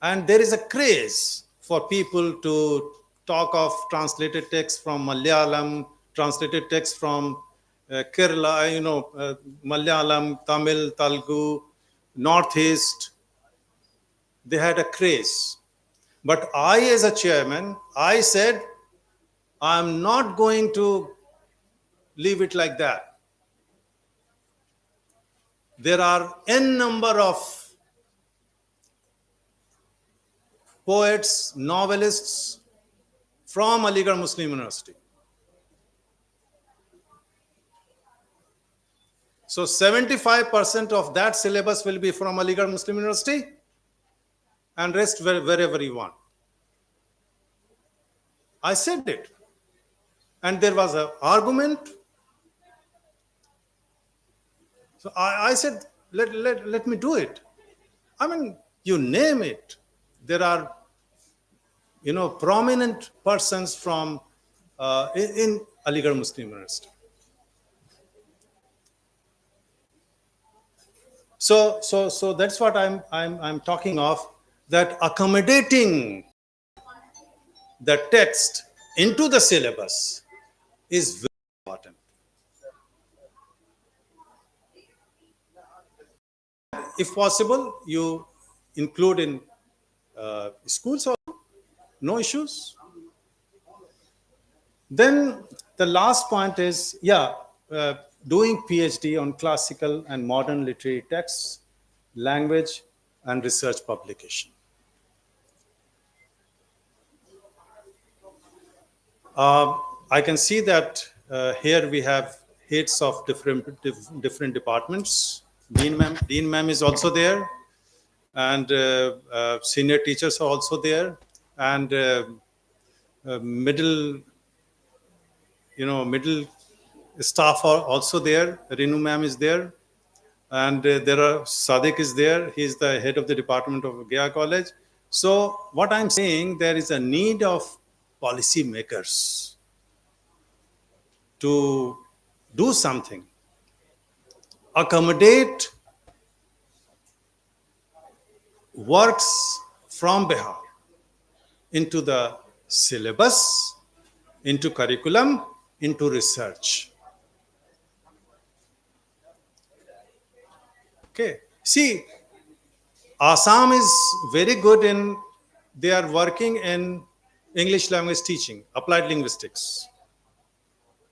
And there is a craze for people to talk of translated text from Malayalam, translated text from Kerala, Malayalam, Tamil, Telugu, Northeast. They had a craze. But I, as a chairman, I said, I'm not going to leave it like that. There are n number of poets, novelists from Aligarh Muslim University. So 75% of that syllabus will be from Aligarh Muslim University, and rest wherever you want. I said it. And there was an argument. So I said, let me do it. I mean, you name it. There are, prominent persons from in Aligarh Muslim University. So that's what I'm talking of, that accommodating the text into the syllabus is very important. If possible, you include in schools also, no issues. Then the last point is, doing PhD on classical and modern literary texts, language, and research publication. I can see that here we have heads of different departments. Dean ma'am is also there, and senior teachers are also there, and middle staff are also there. Renu ma'am is there. And there are Sadiq is there. He's the head of the department of Gaya College. So what I'm saying, there is a need of policy makers to do something, accommodate works from Bihar into the syllabus, into curriculum, into research. Okay. See, Assam is very good in, they are working in English language teaching, applied linguistics.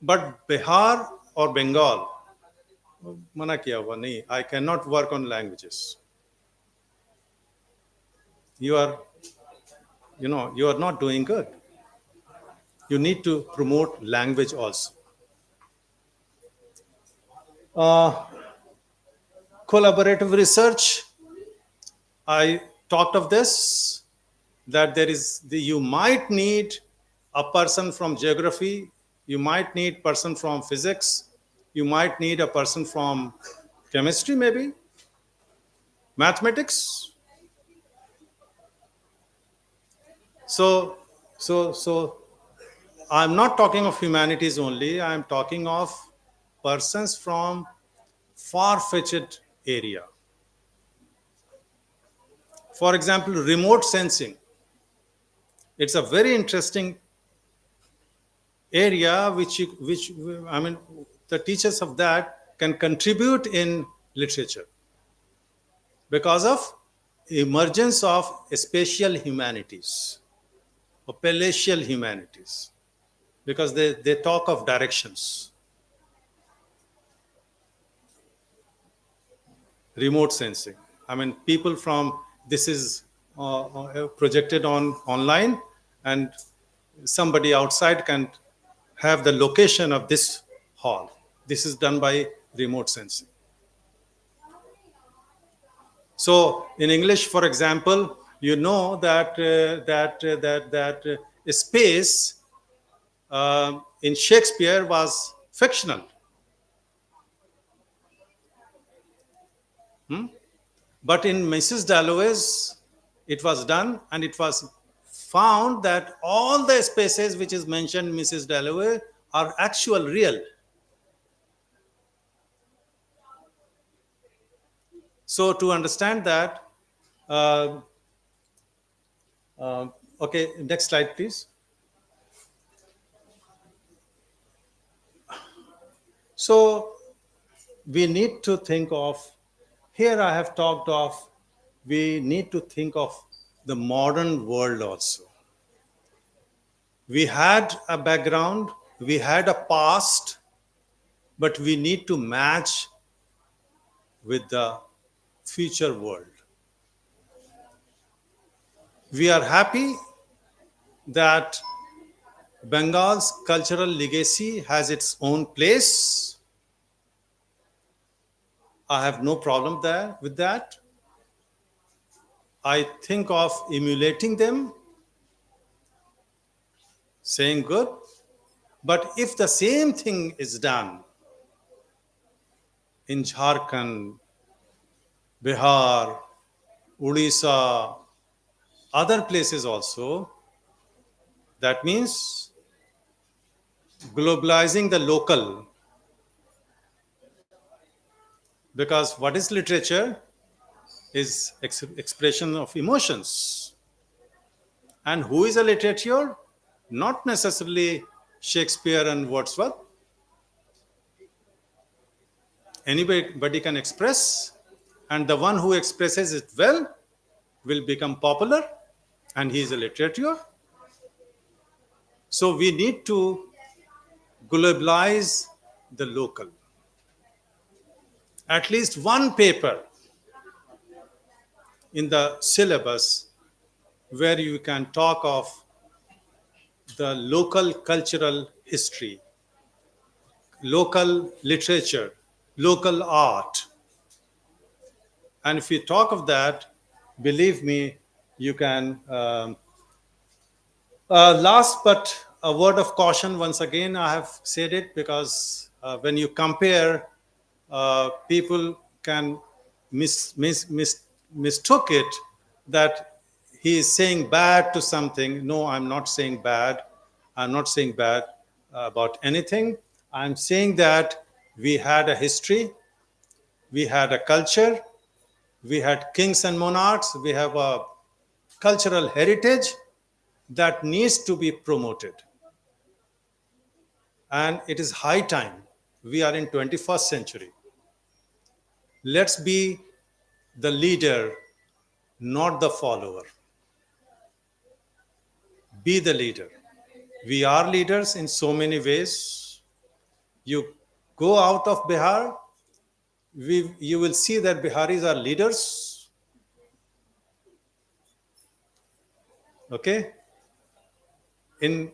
But Bihar or Bengal, mana kiya hua, nahi, I cannot work on languages. You are, you are not doing good. You need to promote language also. Collaborative research, I talked of this, that you might need a person from geography, you might need person from physics, you might need a person from chemistry, maybe mathematics. So I'm not talking of humanities only, I'm talking of persons from far-fetched area. For example, remote sensing. It's a very interesting area which I mean, the teachers of that can contribute in literature because of emergence of spatial humanities or palatial humanities, because they talk of directions. Remote sensing. I mean, people from, this is projected on online, and somebody outside can have the location of this hall. This is done by remote sensing. So in English, for example, you know that space in Shakespeare was fictional. But in Mrs. Dalloway's, it was done, and it was found that all the spaces which is mentioned in Mrs. Dalloway are actual, real. So to understand that, okay, next slide, please. So we need to think of, here I have talked of, we need to think of the modern world also. We had a background, we had a past, but we need to match with the future world. We are happy that Bengal's cultural legacy has its own place. I have no problem there with that. I think of emulating them, saying good. But if the same thing is done in Jharkhand, Bihar, Odisha, other places also, that means globalizing the local. Because what is literature? Is expression of emotions. And who is a literature? Not necessarily Shakespeare and Wordsworth. Anybody can express, and the one who expresses it well will become popular, and he is a literature. So we need to globalize the local. At least one paper in the syllabus where you can talk of the local cultural history, local literature, local art. And if you talk of that, believe me, you can. Last but a word of caution, once again, I have said it because when you compare, people can mistook it that he is saying bad to something. No, I'm not saying bad. I'm not saying bad about anything. I'm saying that we had a history, we had a culture, we had kings and monarchs, we have a cultural heritage that needs to be promoted. And it is high time. We are in 21st century. Let's be the leader, not the follower. Be the leader. We are leaders in so many ways. You go out of Bihar, you will see that Biharis are leaders. Okay? In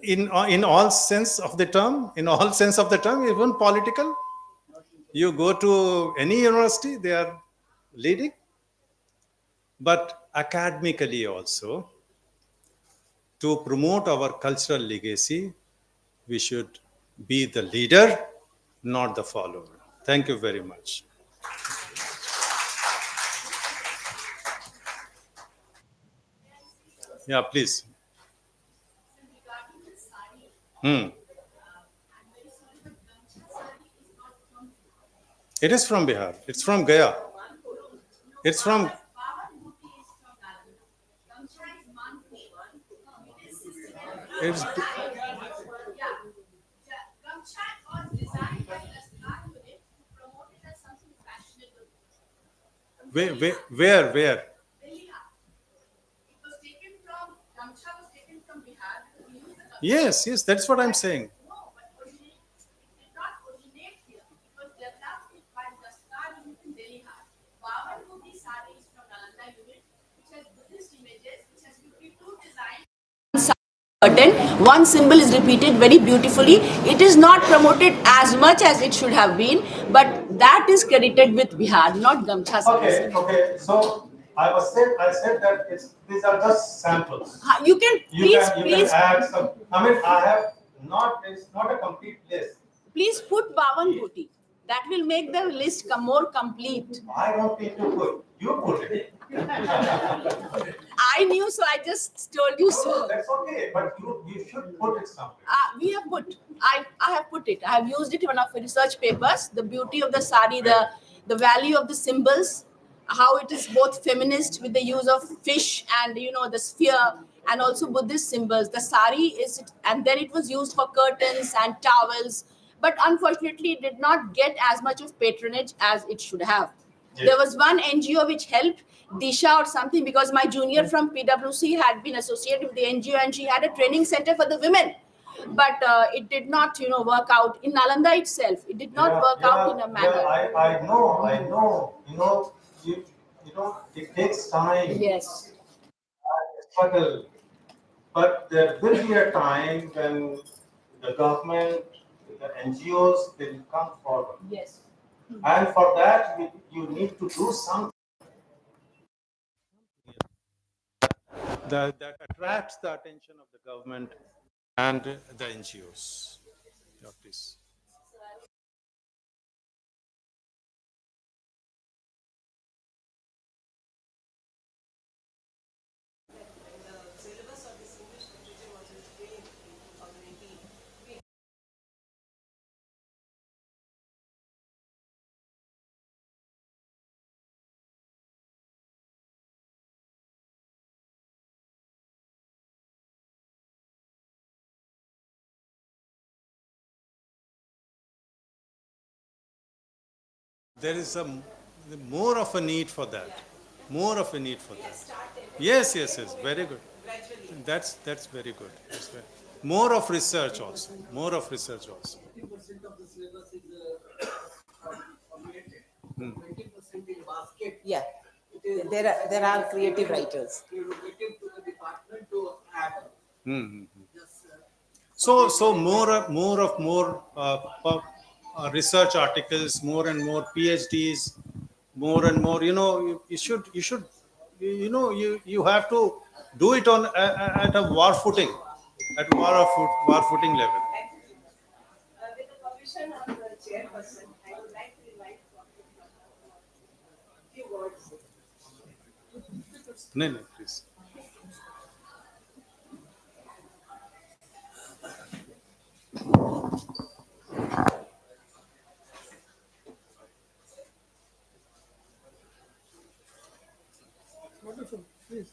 in all sense of the term, even political. You go to any university, they are leading. But academically also, to promote our cultural legacy, we should be the leader, not the follower. Thank you very much. Yeah, please. Hmm. It is from Bihar. It's from Gaya. It's from. It's. Where? Yes, that's what I'm saying. Curtain, one symbol is repeated very beautifully. It is not promoted as much as it should have been, but that is credited with Bihar, not Gamcha Okay, service. okay. So I said that these are just samples. You can please add some. I mean, I have not. It's not a complete list. please put Bawan Bhuti. That will make the list more complete. I don't need to put. You put it. I knew, so I just told you so. That's okay, but you should put it somewhere. We have put. I have put it. I have used it in one of the research papers. The beauty of the sari, the value of the symbols, how it is both feminist with the use of fish and the sphere, and also Buddhist symbols. The sari is, and then it was used for curtains and towels, but unfortunately, it did not get as much of patronage as it should have. Yes. There was one NGO which helped, Disha or something, because my junior from PwC had been associated with the NGO and she had a training center for the women. But it did not, work out in Nalanda itself. It did not work out in a manner. I know. It takes time. Yes. Struggle, but there will be a time when the government, the NGOs will come forward. Yes. And for that, you need to do something that attracts the attention of the government and the NGOs. Yeah, please. There is more of a need for that. More of a need for that. Yes. Very good. That's very good. More of research also. 50% of the syllabus is formulated. 20% in basket. Yeah, there are creative writers. Prerogative to the department to add. Just, So more research articles, more and more PhDs, more and more. You should. You have to do it on at a war footing, at war footing level. permission of the chairperson, I would like to invite a few words. No, no, please. Wonderful. Please.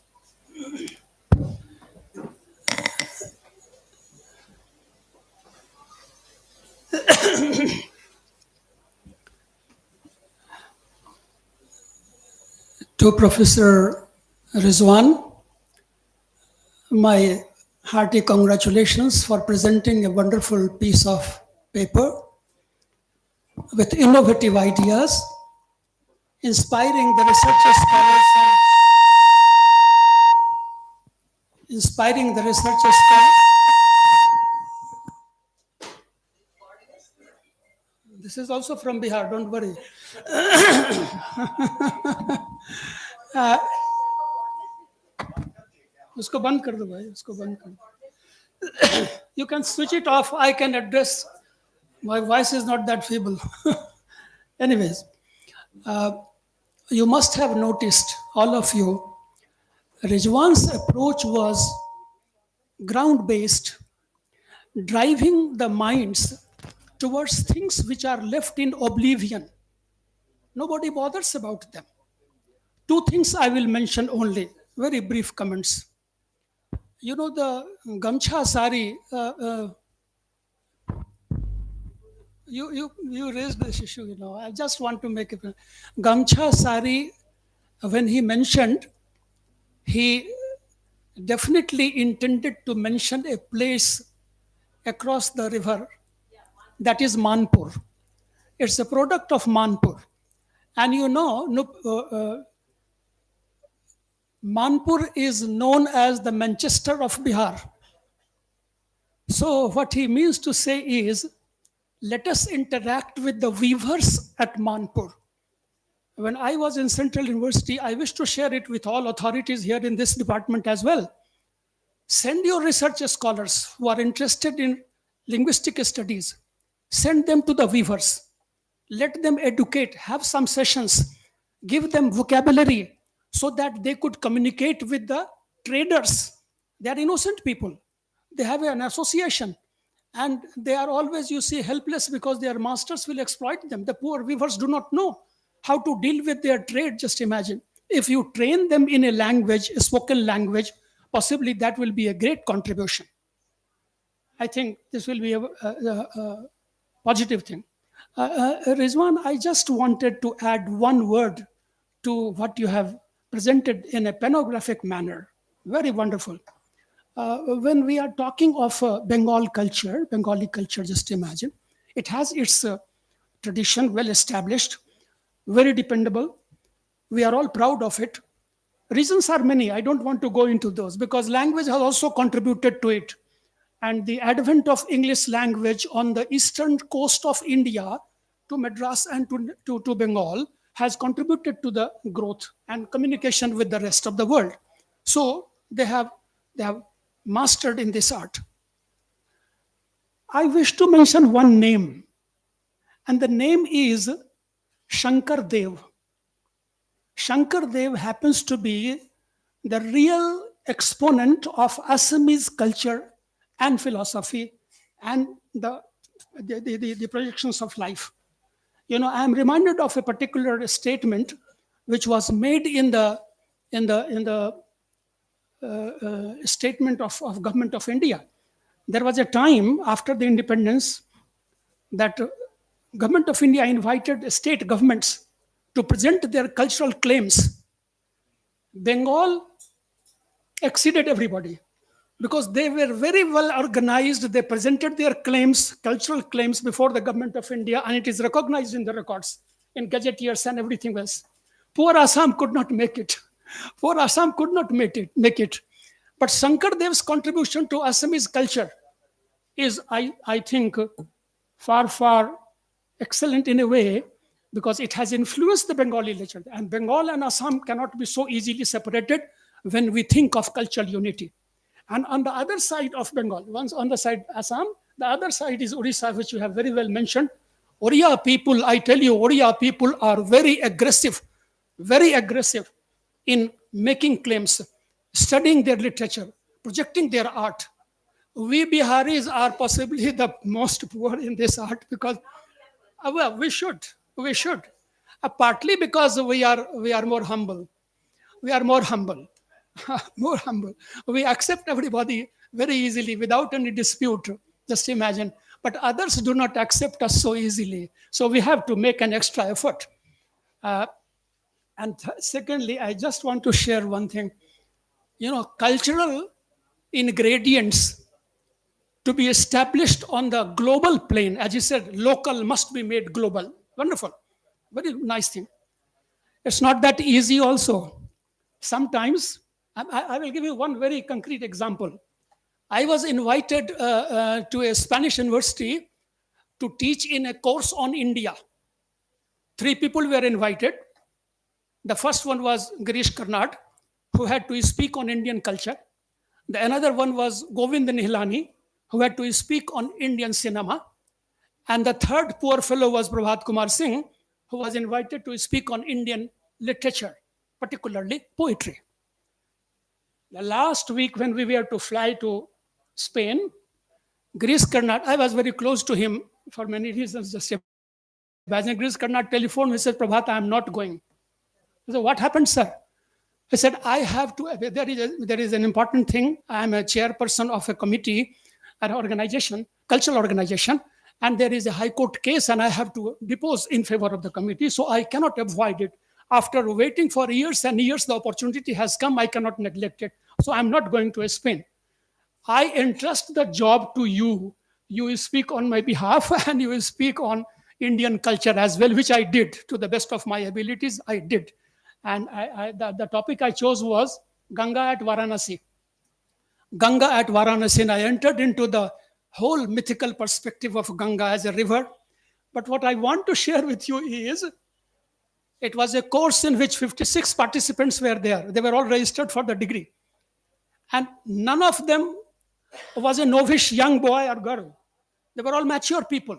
To Professor Rizwan, my hearty congratulations for presenting a wonderful piece of paper with innovative ideas, inspiring the researchers, scholars, and inspiring the researchers. This is also from Bihar, don't worry. उसको बंद कर दो भाई, उसको बंद कर दो. You can switch it off. I can address. My voice is not that feeble. Anyways, you must have noticed, all of you, Rizwan's approach was ground-based, driving the minds towards things which are left in oblivion. Nobody bothers about them. Two things I will mention only, very brief comments. You know the Gamcha Sari, you raised this issue, you know. I just want to make it. Gamcha Sari, when he mentioned, he definitely intended to mention a place across the river, that is Manpur. It's a product of Manpur. And you know, Manpur is known as the Manchester of Bihar. So what he means to say is, let us interact with the weavers at Manpur. When I was in Central University, I wish to share it with all authorities here in this department as well. Send your research scholars who are interested in linguistic studies. Send them to the weavers. Let them educate, have some sessions, give them vocabulary so that they could communicate with the traders. They are innocent people. They have an association. And they are always, you see, helpless because their masters will exploit them. The poor weavers do not know how to deal with their trade. Just imagine. If you train them in a language, a spoken language, possibly that will be a great contribution. I think this will be a positive thing. Rizwan, I just wanted to add one word to what you have presented in a panographic manner. Very wonderful. When we are talking of Bengali culture, just imagine, it has its tradition well established, very dependable. We are all proud of it. Reasons are many. I don't want to go into those because language has also contributed to it. And the advent of English language on the eastern coast of India to Madras and to Bengal has contributed to the growth and communication with the rest of the world. So they have mastered in this art. I wish to mention one name, and the name is Shankar Dev. Shankar Dev happens to be the real exponent of Assamese culture and philosophy and the projections of life. You know, I am reminded of a particular statement which was made in the statement of government of India. There was a time after the independence that government of India invited state governments to present their cultural claims. Bengal exceeded everybody because they were very well organized. They presented their claims, cultural claims, before the government of India, and it is recognized in the records, in gazetteers and everything else. Poor Assam could not make it. Poor Assam could not make it. But Shankar Dev's contribution to Assamese culture is, I think, far excellent in a way because it has influenced the Bengali literature. And Bengal and Assam cannot be so easily separated when we think of cultural unity. And on the other side of Bengal, once on the side Assam, the other side is Odisha, which you have very well mentioned. Oriya people, I tell you, Oriya people are very aggressive in making claims, studying their literature, projecting their art. We Biharis are possibly the most poor in this art because well, we should, partly because we are more humble. We are more humble, more humble. We accept everybody very easily without any dispute. Just imagine. But others do not accept us so easily. So we have to make an extra effort. Uh, and secondly, I just want to share one thing. Cultural ingredients to be established on the global plane, as you said, local must be made global. Wonderful. Very nice thing. It's not that easy also. Sometimes, I will give you one very concrete example. I was invited to a Spanish university to teach in a course on India. 3 people were invited. The first one was Girish Karnad, who had to speak on Indian culture. The another one was Govind Nihlani, who had to speak on Indian cinema. And the third poor fellow was Prabhat Kumar Singh, who was invited to speak on Indian literature, particularly poetry. The last week, when we were to fly to Spain, Girish Karnad, I was very close to him for many reasons. Just imagine, Girish Karnad telephoned, he said, Prabhat, I am not going. I said, what happened, sir? I said, I have to, there is an important thing. I am a chairperson of a committee, an organization, cultural organization, and there is a high court case and I have to depose in favor of the committee. So I cannot avoid it. After waiting for years and years, the opportunity has come. I cannot neglect it. So I'm not going to Spain. I entrust the job to you. You will speak on my behalf and you will speak on Indian culture as well, which I did to the best of my abilities. I did. And the topic I chose was Ganga at Varanasi. Ganga at Varanasi. And I entered into the whole mythical perspective of Ganga as a river. But what I want to share with you is, it was a course in which 56 participants were there. They were all registered for the degree. And none of them was a novice young boy or girl. They were all mature people.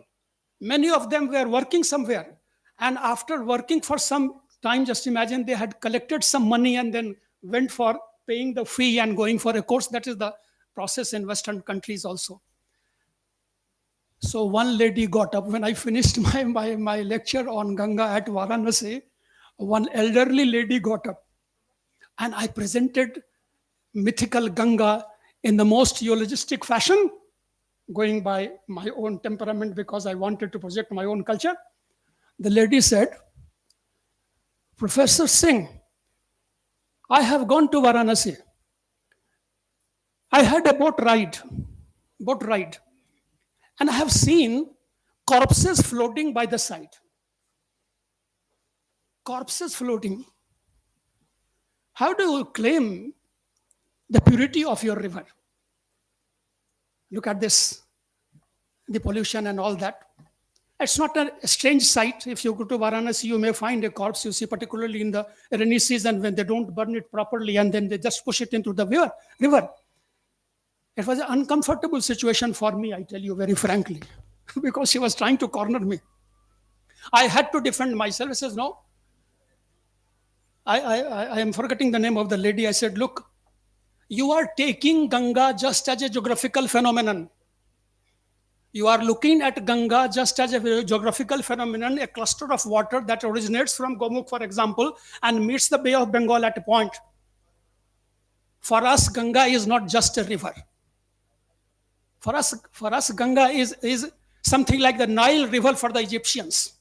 Many of them were working somewhere. And after working for some time, just imagine they had collected some money and then went for paying the fee and going for a course. That is the process in Western countries also. So one lady got up when I finished my lecture on Ganga at Varanasi. One elderly lady got up and I presented mythical Ganga in the most eulogistic fashion, going by my own temperament because I wanted to project my own culture. The lady said, Professor Singh, I have gone to Varanasi. I had a boat ride, and I have seen corpses floating by the side. Corpses floating. How do you claim the purity of your river? Look at this, the pollution and all that. It's not a strange sight. If you go to Varanasi, you may find a corpse, you see, particularly in the rainy season when they don't burn it properly and then they just push it into the river. It was an uncomfortable situation for me, I tell you very frankly, because she was trying to corner me. I had to defend myself. I says, no. I am forgetting the name of the lady. I said, look, you are taking Ganga just as a geographical phenomenon. You are looking at Ganga just as a geographical phenomenon, a cluster of water that originates from Gomukh, for example, and meets the Bay of Bengal at a point. For us, Ganga is not just a river. For us, Ganga is something like the Nile River for the Egyptians.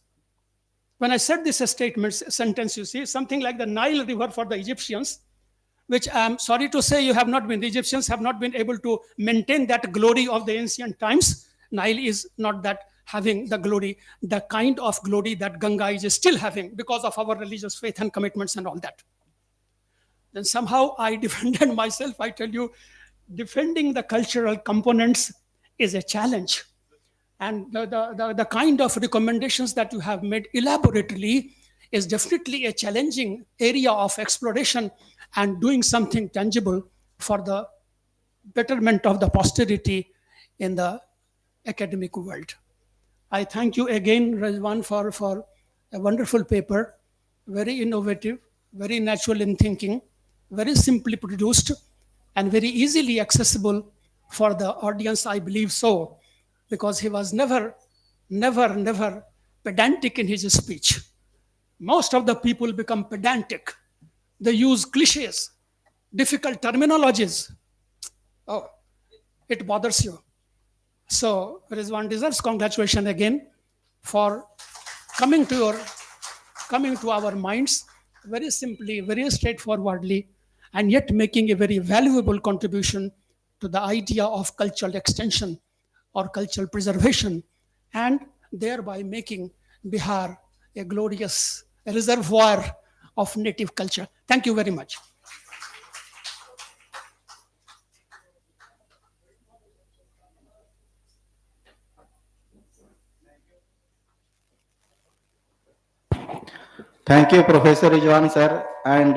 When I said this sentence, you see, something like the Nile River for the Egyptians, which I'm sorry to say the Egyptians have not been able to maintain that glory of the ancient times. Nile is not that having the glory, the kind of glory that Ganga is still having because of our religious faith and commitments and all that. Then somehow I defended myself. I tell you, defending the cultural components is a challenge. And the kind of recommendations that you have made elaborately is definitely a challenging area of exploration and doing something tangible for the betterment of the posterity in the academic world. I thank you again, Rajwan, for a wonderful paper, very innovative, very natural in thinking, very simply produced, and very easily accessible for the audience, I believe so, because he was never pedantic in his speech. Most of the people become pedantic. They use cliches, difficult terminologies. Oh, it bothers you. So Rizwan deserves congratulations again for coming to our minds very simply, very straightforwardly, and yet making a very valuable contribution to the idea of cultural extension or cultural preservation, and thereby making Bihar a glorious reservoir of native culture. Thank you very much. Thank you, Professor Rijwan sir and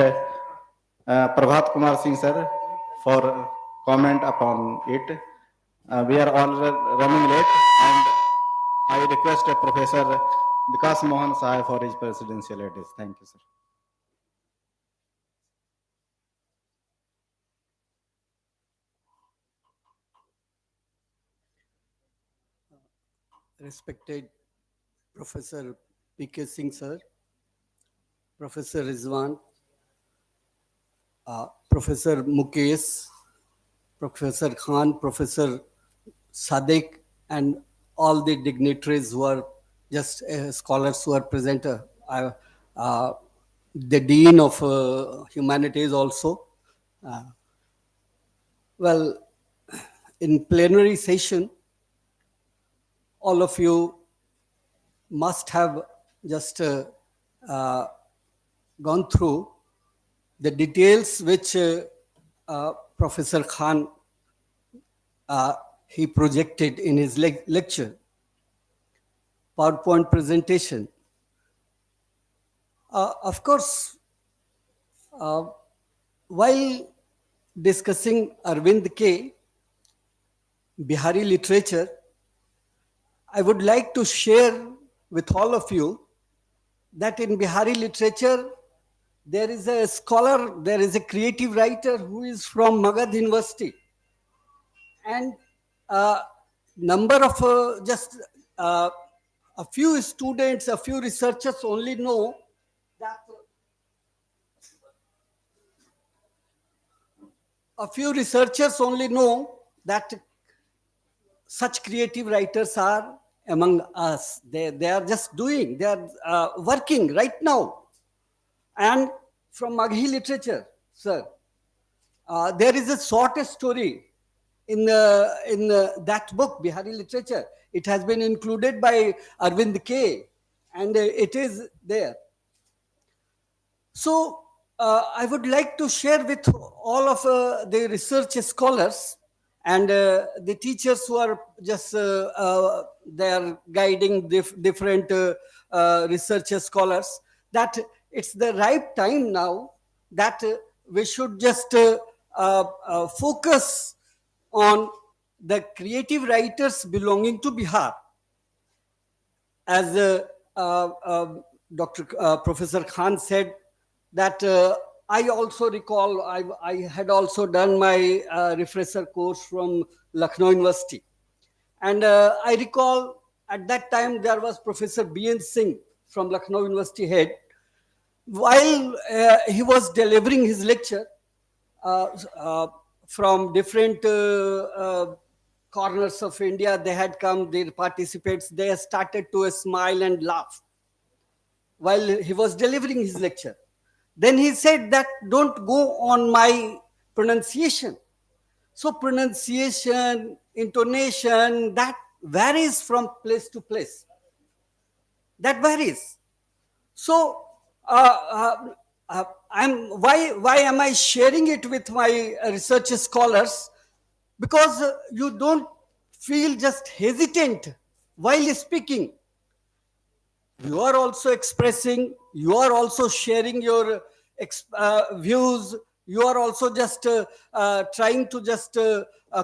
Prabhat Kumar Singh sir for comment upon it. We are all running late, and I request Professor Vikas Mohan Sai for his presidential address. Thank you, sir. Respected Professor P.K. Singh sir, Professor Rizwan, Professor Mukesh, Professor Khan, Professor Sadiq, and all the dignitaries who are just scholars who are present. The Dean of Humanities also. Well, in plenary session, all of you must have just gone through the details which Professor Khan he projected in his lecture, PowerPoint presentation. Of course, while discussing Arvind K. Bihari literature, I would like to share with all of you that in Bihari literature, there is a scholar, there is a creative writer who is from Magad University. And number of just a few students, a few researchers only know that such creative writers are among us. They are just doing, they are working right now. And from Maghi literature, sir, there is a short story in that book, Bihari literature. It has been included by Arvind K. and it is there. So I would like to share with all of the research scholars and the teachers who are just they are guiding different research scholars that it's the right time now that we should just focus on the creative writers belonging to Bihar. As Dr. Professor Khan said, that I also recall I had also done my refresher course from Lucknow University. And I recall at that time there was Professor B.N. Singh from Lucknow University head. While he was delivering his lecture from different corners of India, they had come, the participants, they started to smile and laugh while he was delivering his lecture. Then he said that don't go on my pronunciation. So pronunciation, intonation, that varies from place to place. That varies. So why am I sharing it with my research scholars? Because you don't feel just hesitant while speaking. You are also expressing, you are also sharing your views, You are also just trying to just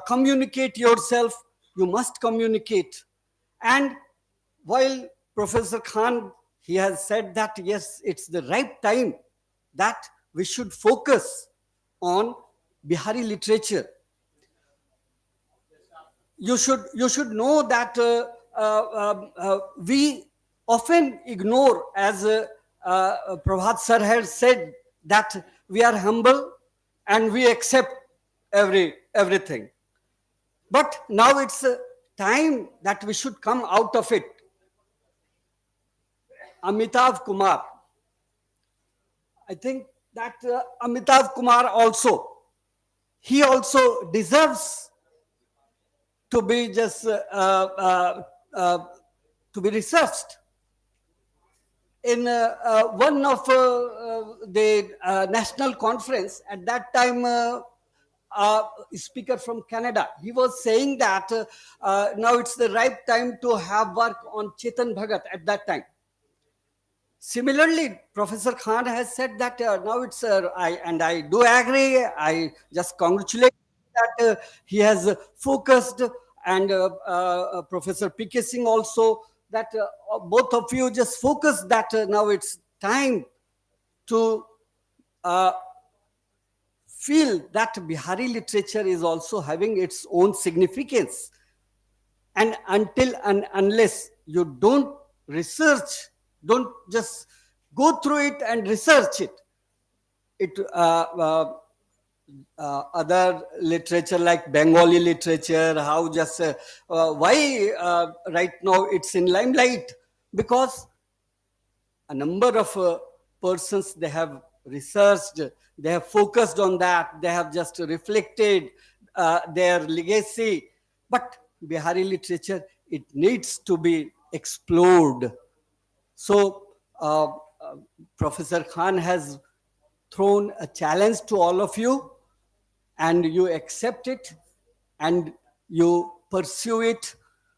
communicate yourself. You must communicate. And while Professor Khan, he has said that yes, it's the right time that we should focus on Bihari literature. You should know that we often ignore, as Prabhat sir has said, that we are humble and we accept everything. But now it's time that we should come out of it. Amitav Kumar, I think that Amitav Kumar also, he also deserves to be just to be researched. In one of the national conference at that time, speaker from Canada, he was saying that now it's the right time to have work on Chetan Bhagat at that time. Similarly, Professor Khan has said that now it's, I do agree, I just congratulate that he has focused, and Professor P.K. Singh also, that both of you just focus that now it's time to feel that Bihari literature is also having its own significance. And until and unless you don't research, don't just go through it and research it, other literature like Bengali literature, how just why right now it's in limelight, because a number of persons, they have researched, they have focused on that, they have just reflected their legacy. But Bihari literature, it needs to be explored. So Professor Khan has thrown a challenge to all of you, and you accept it and you pursue it.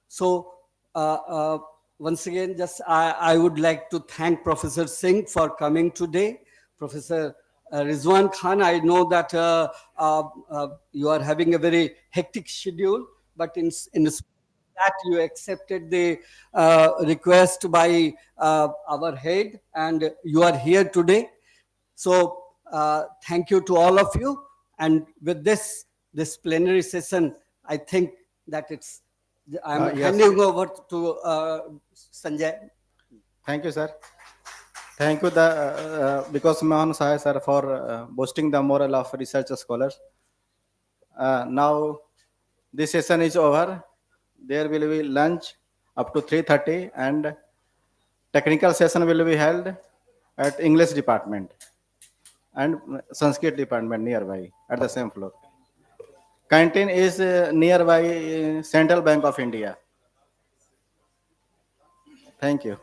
So once again, just I would like to thank Professor Singh for coming today. Professor Rizwan Khan, I know that you are having a very hectic schedule, but in that you accepted the request by our head, and you are here today. So thank you to all of you. And with this plenary session, I think that I'm Yes. handing over to Sanjay. Thank you, sir. Thank you, because Mohan Sahai, sir, for boosting the morale of research scholars. Now, this session is over. There will be lunch up to 3:30, and technical session will be held at English department and Sanskrit department nearby at the same floor. Canteen is nearby Central Bank of India. Thank you.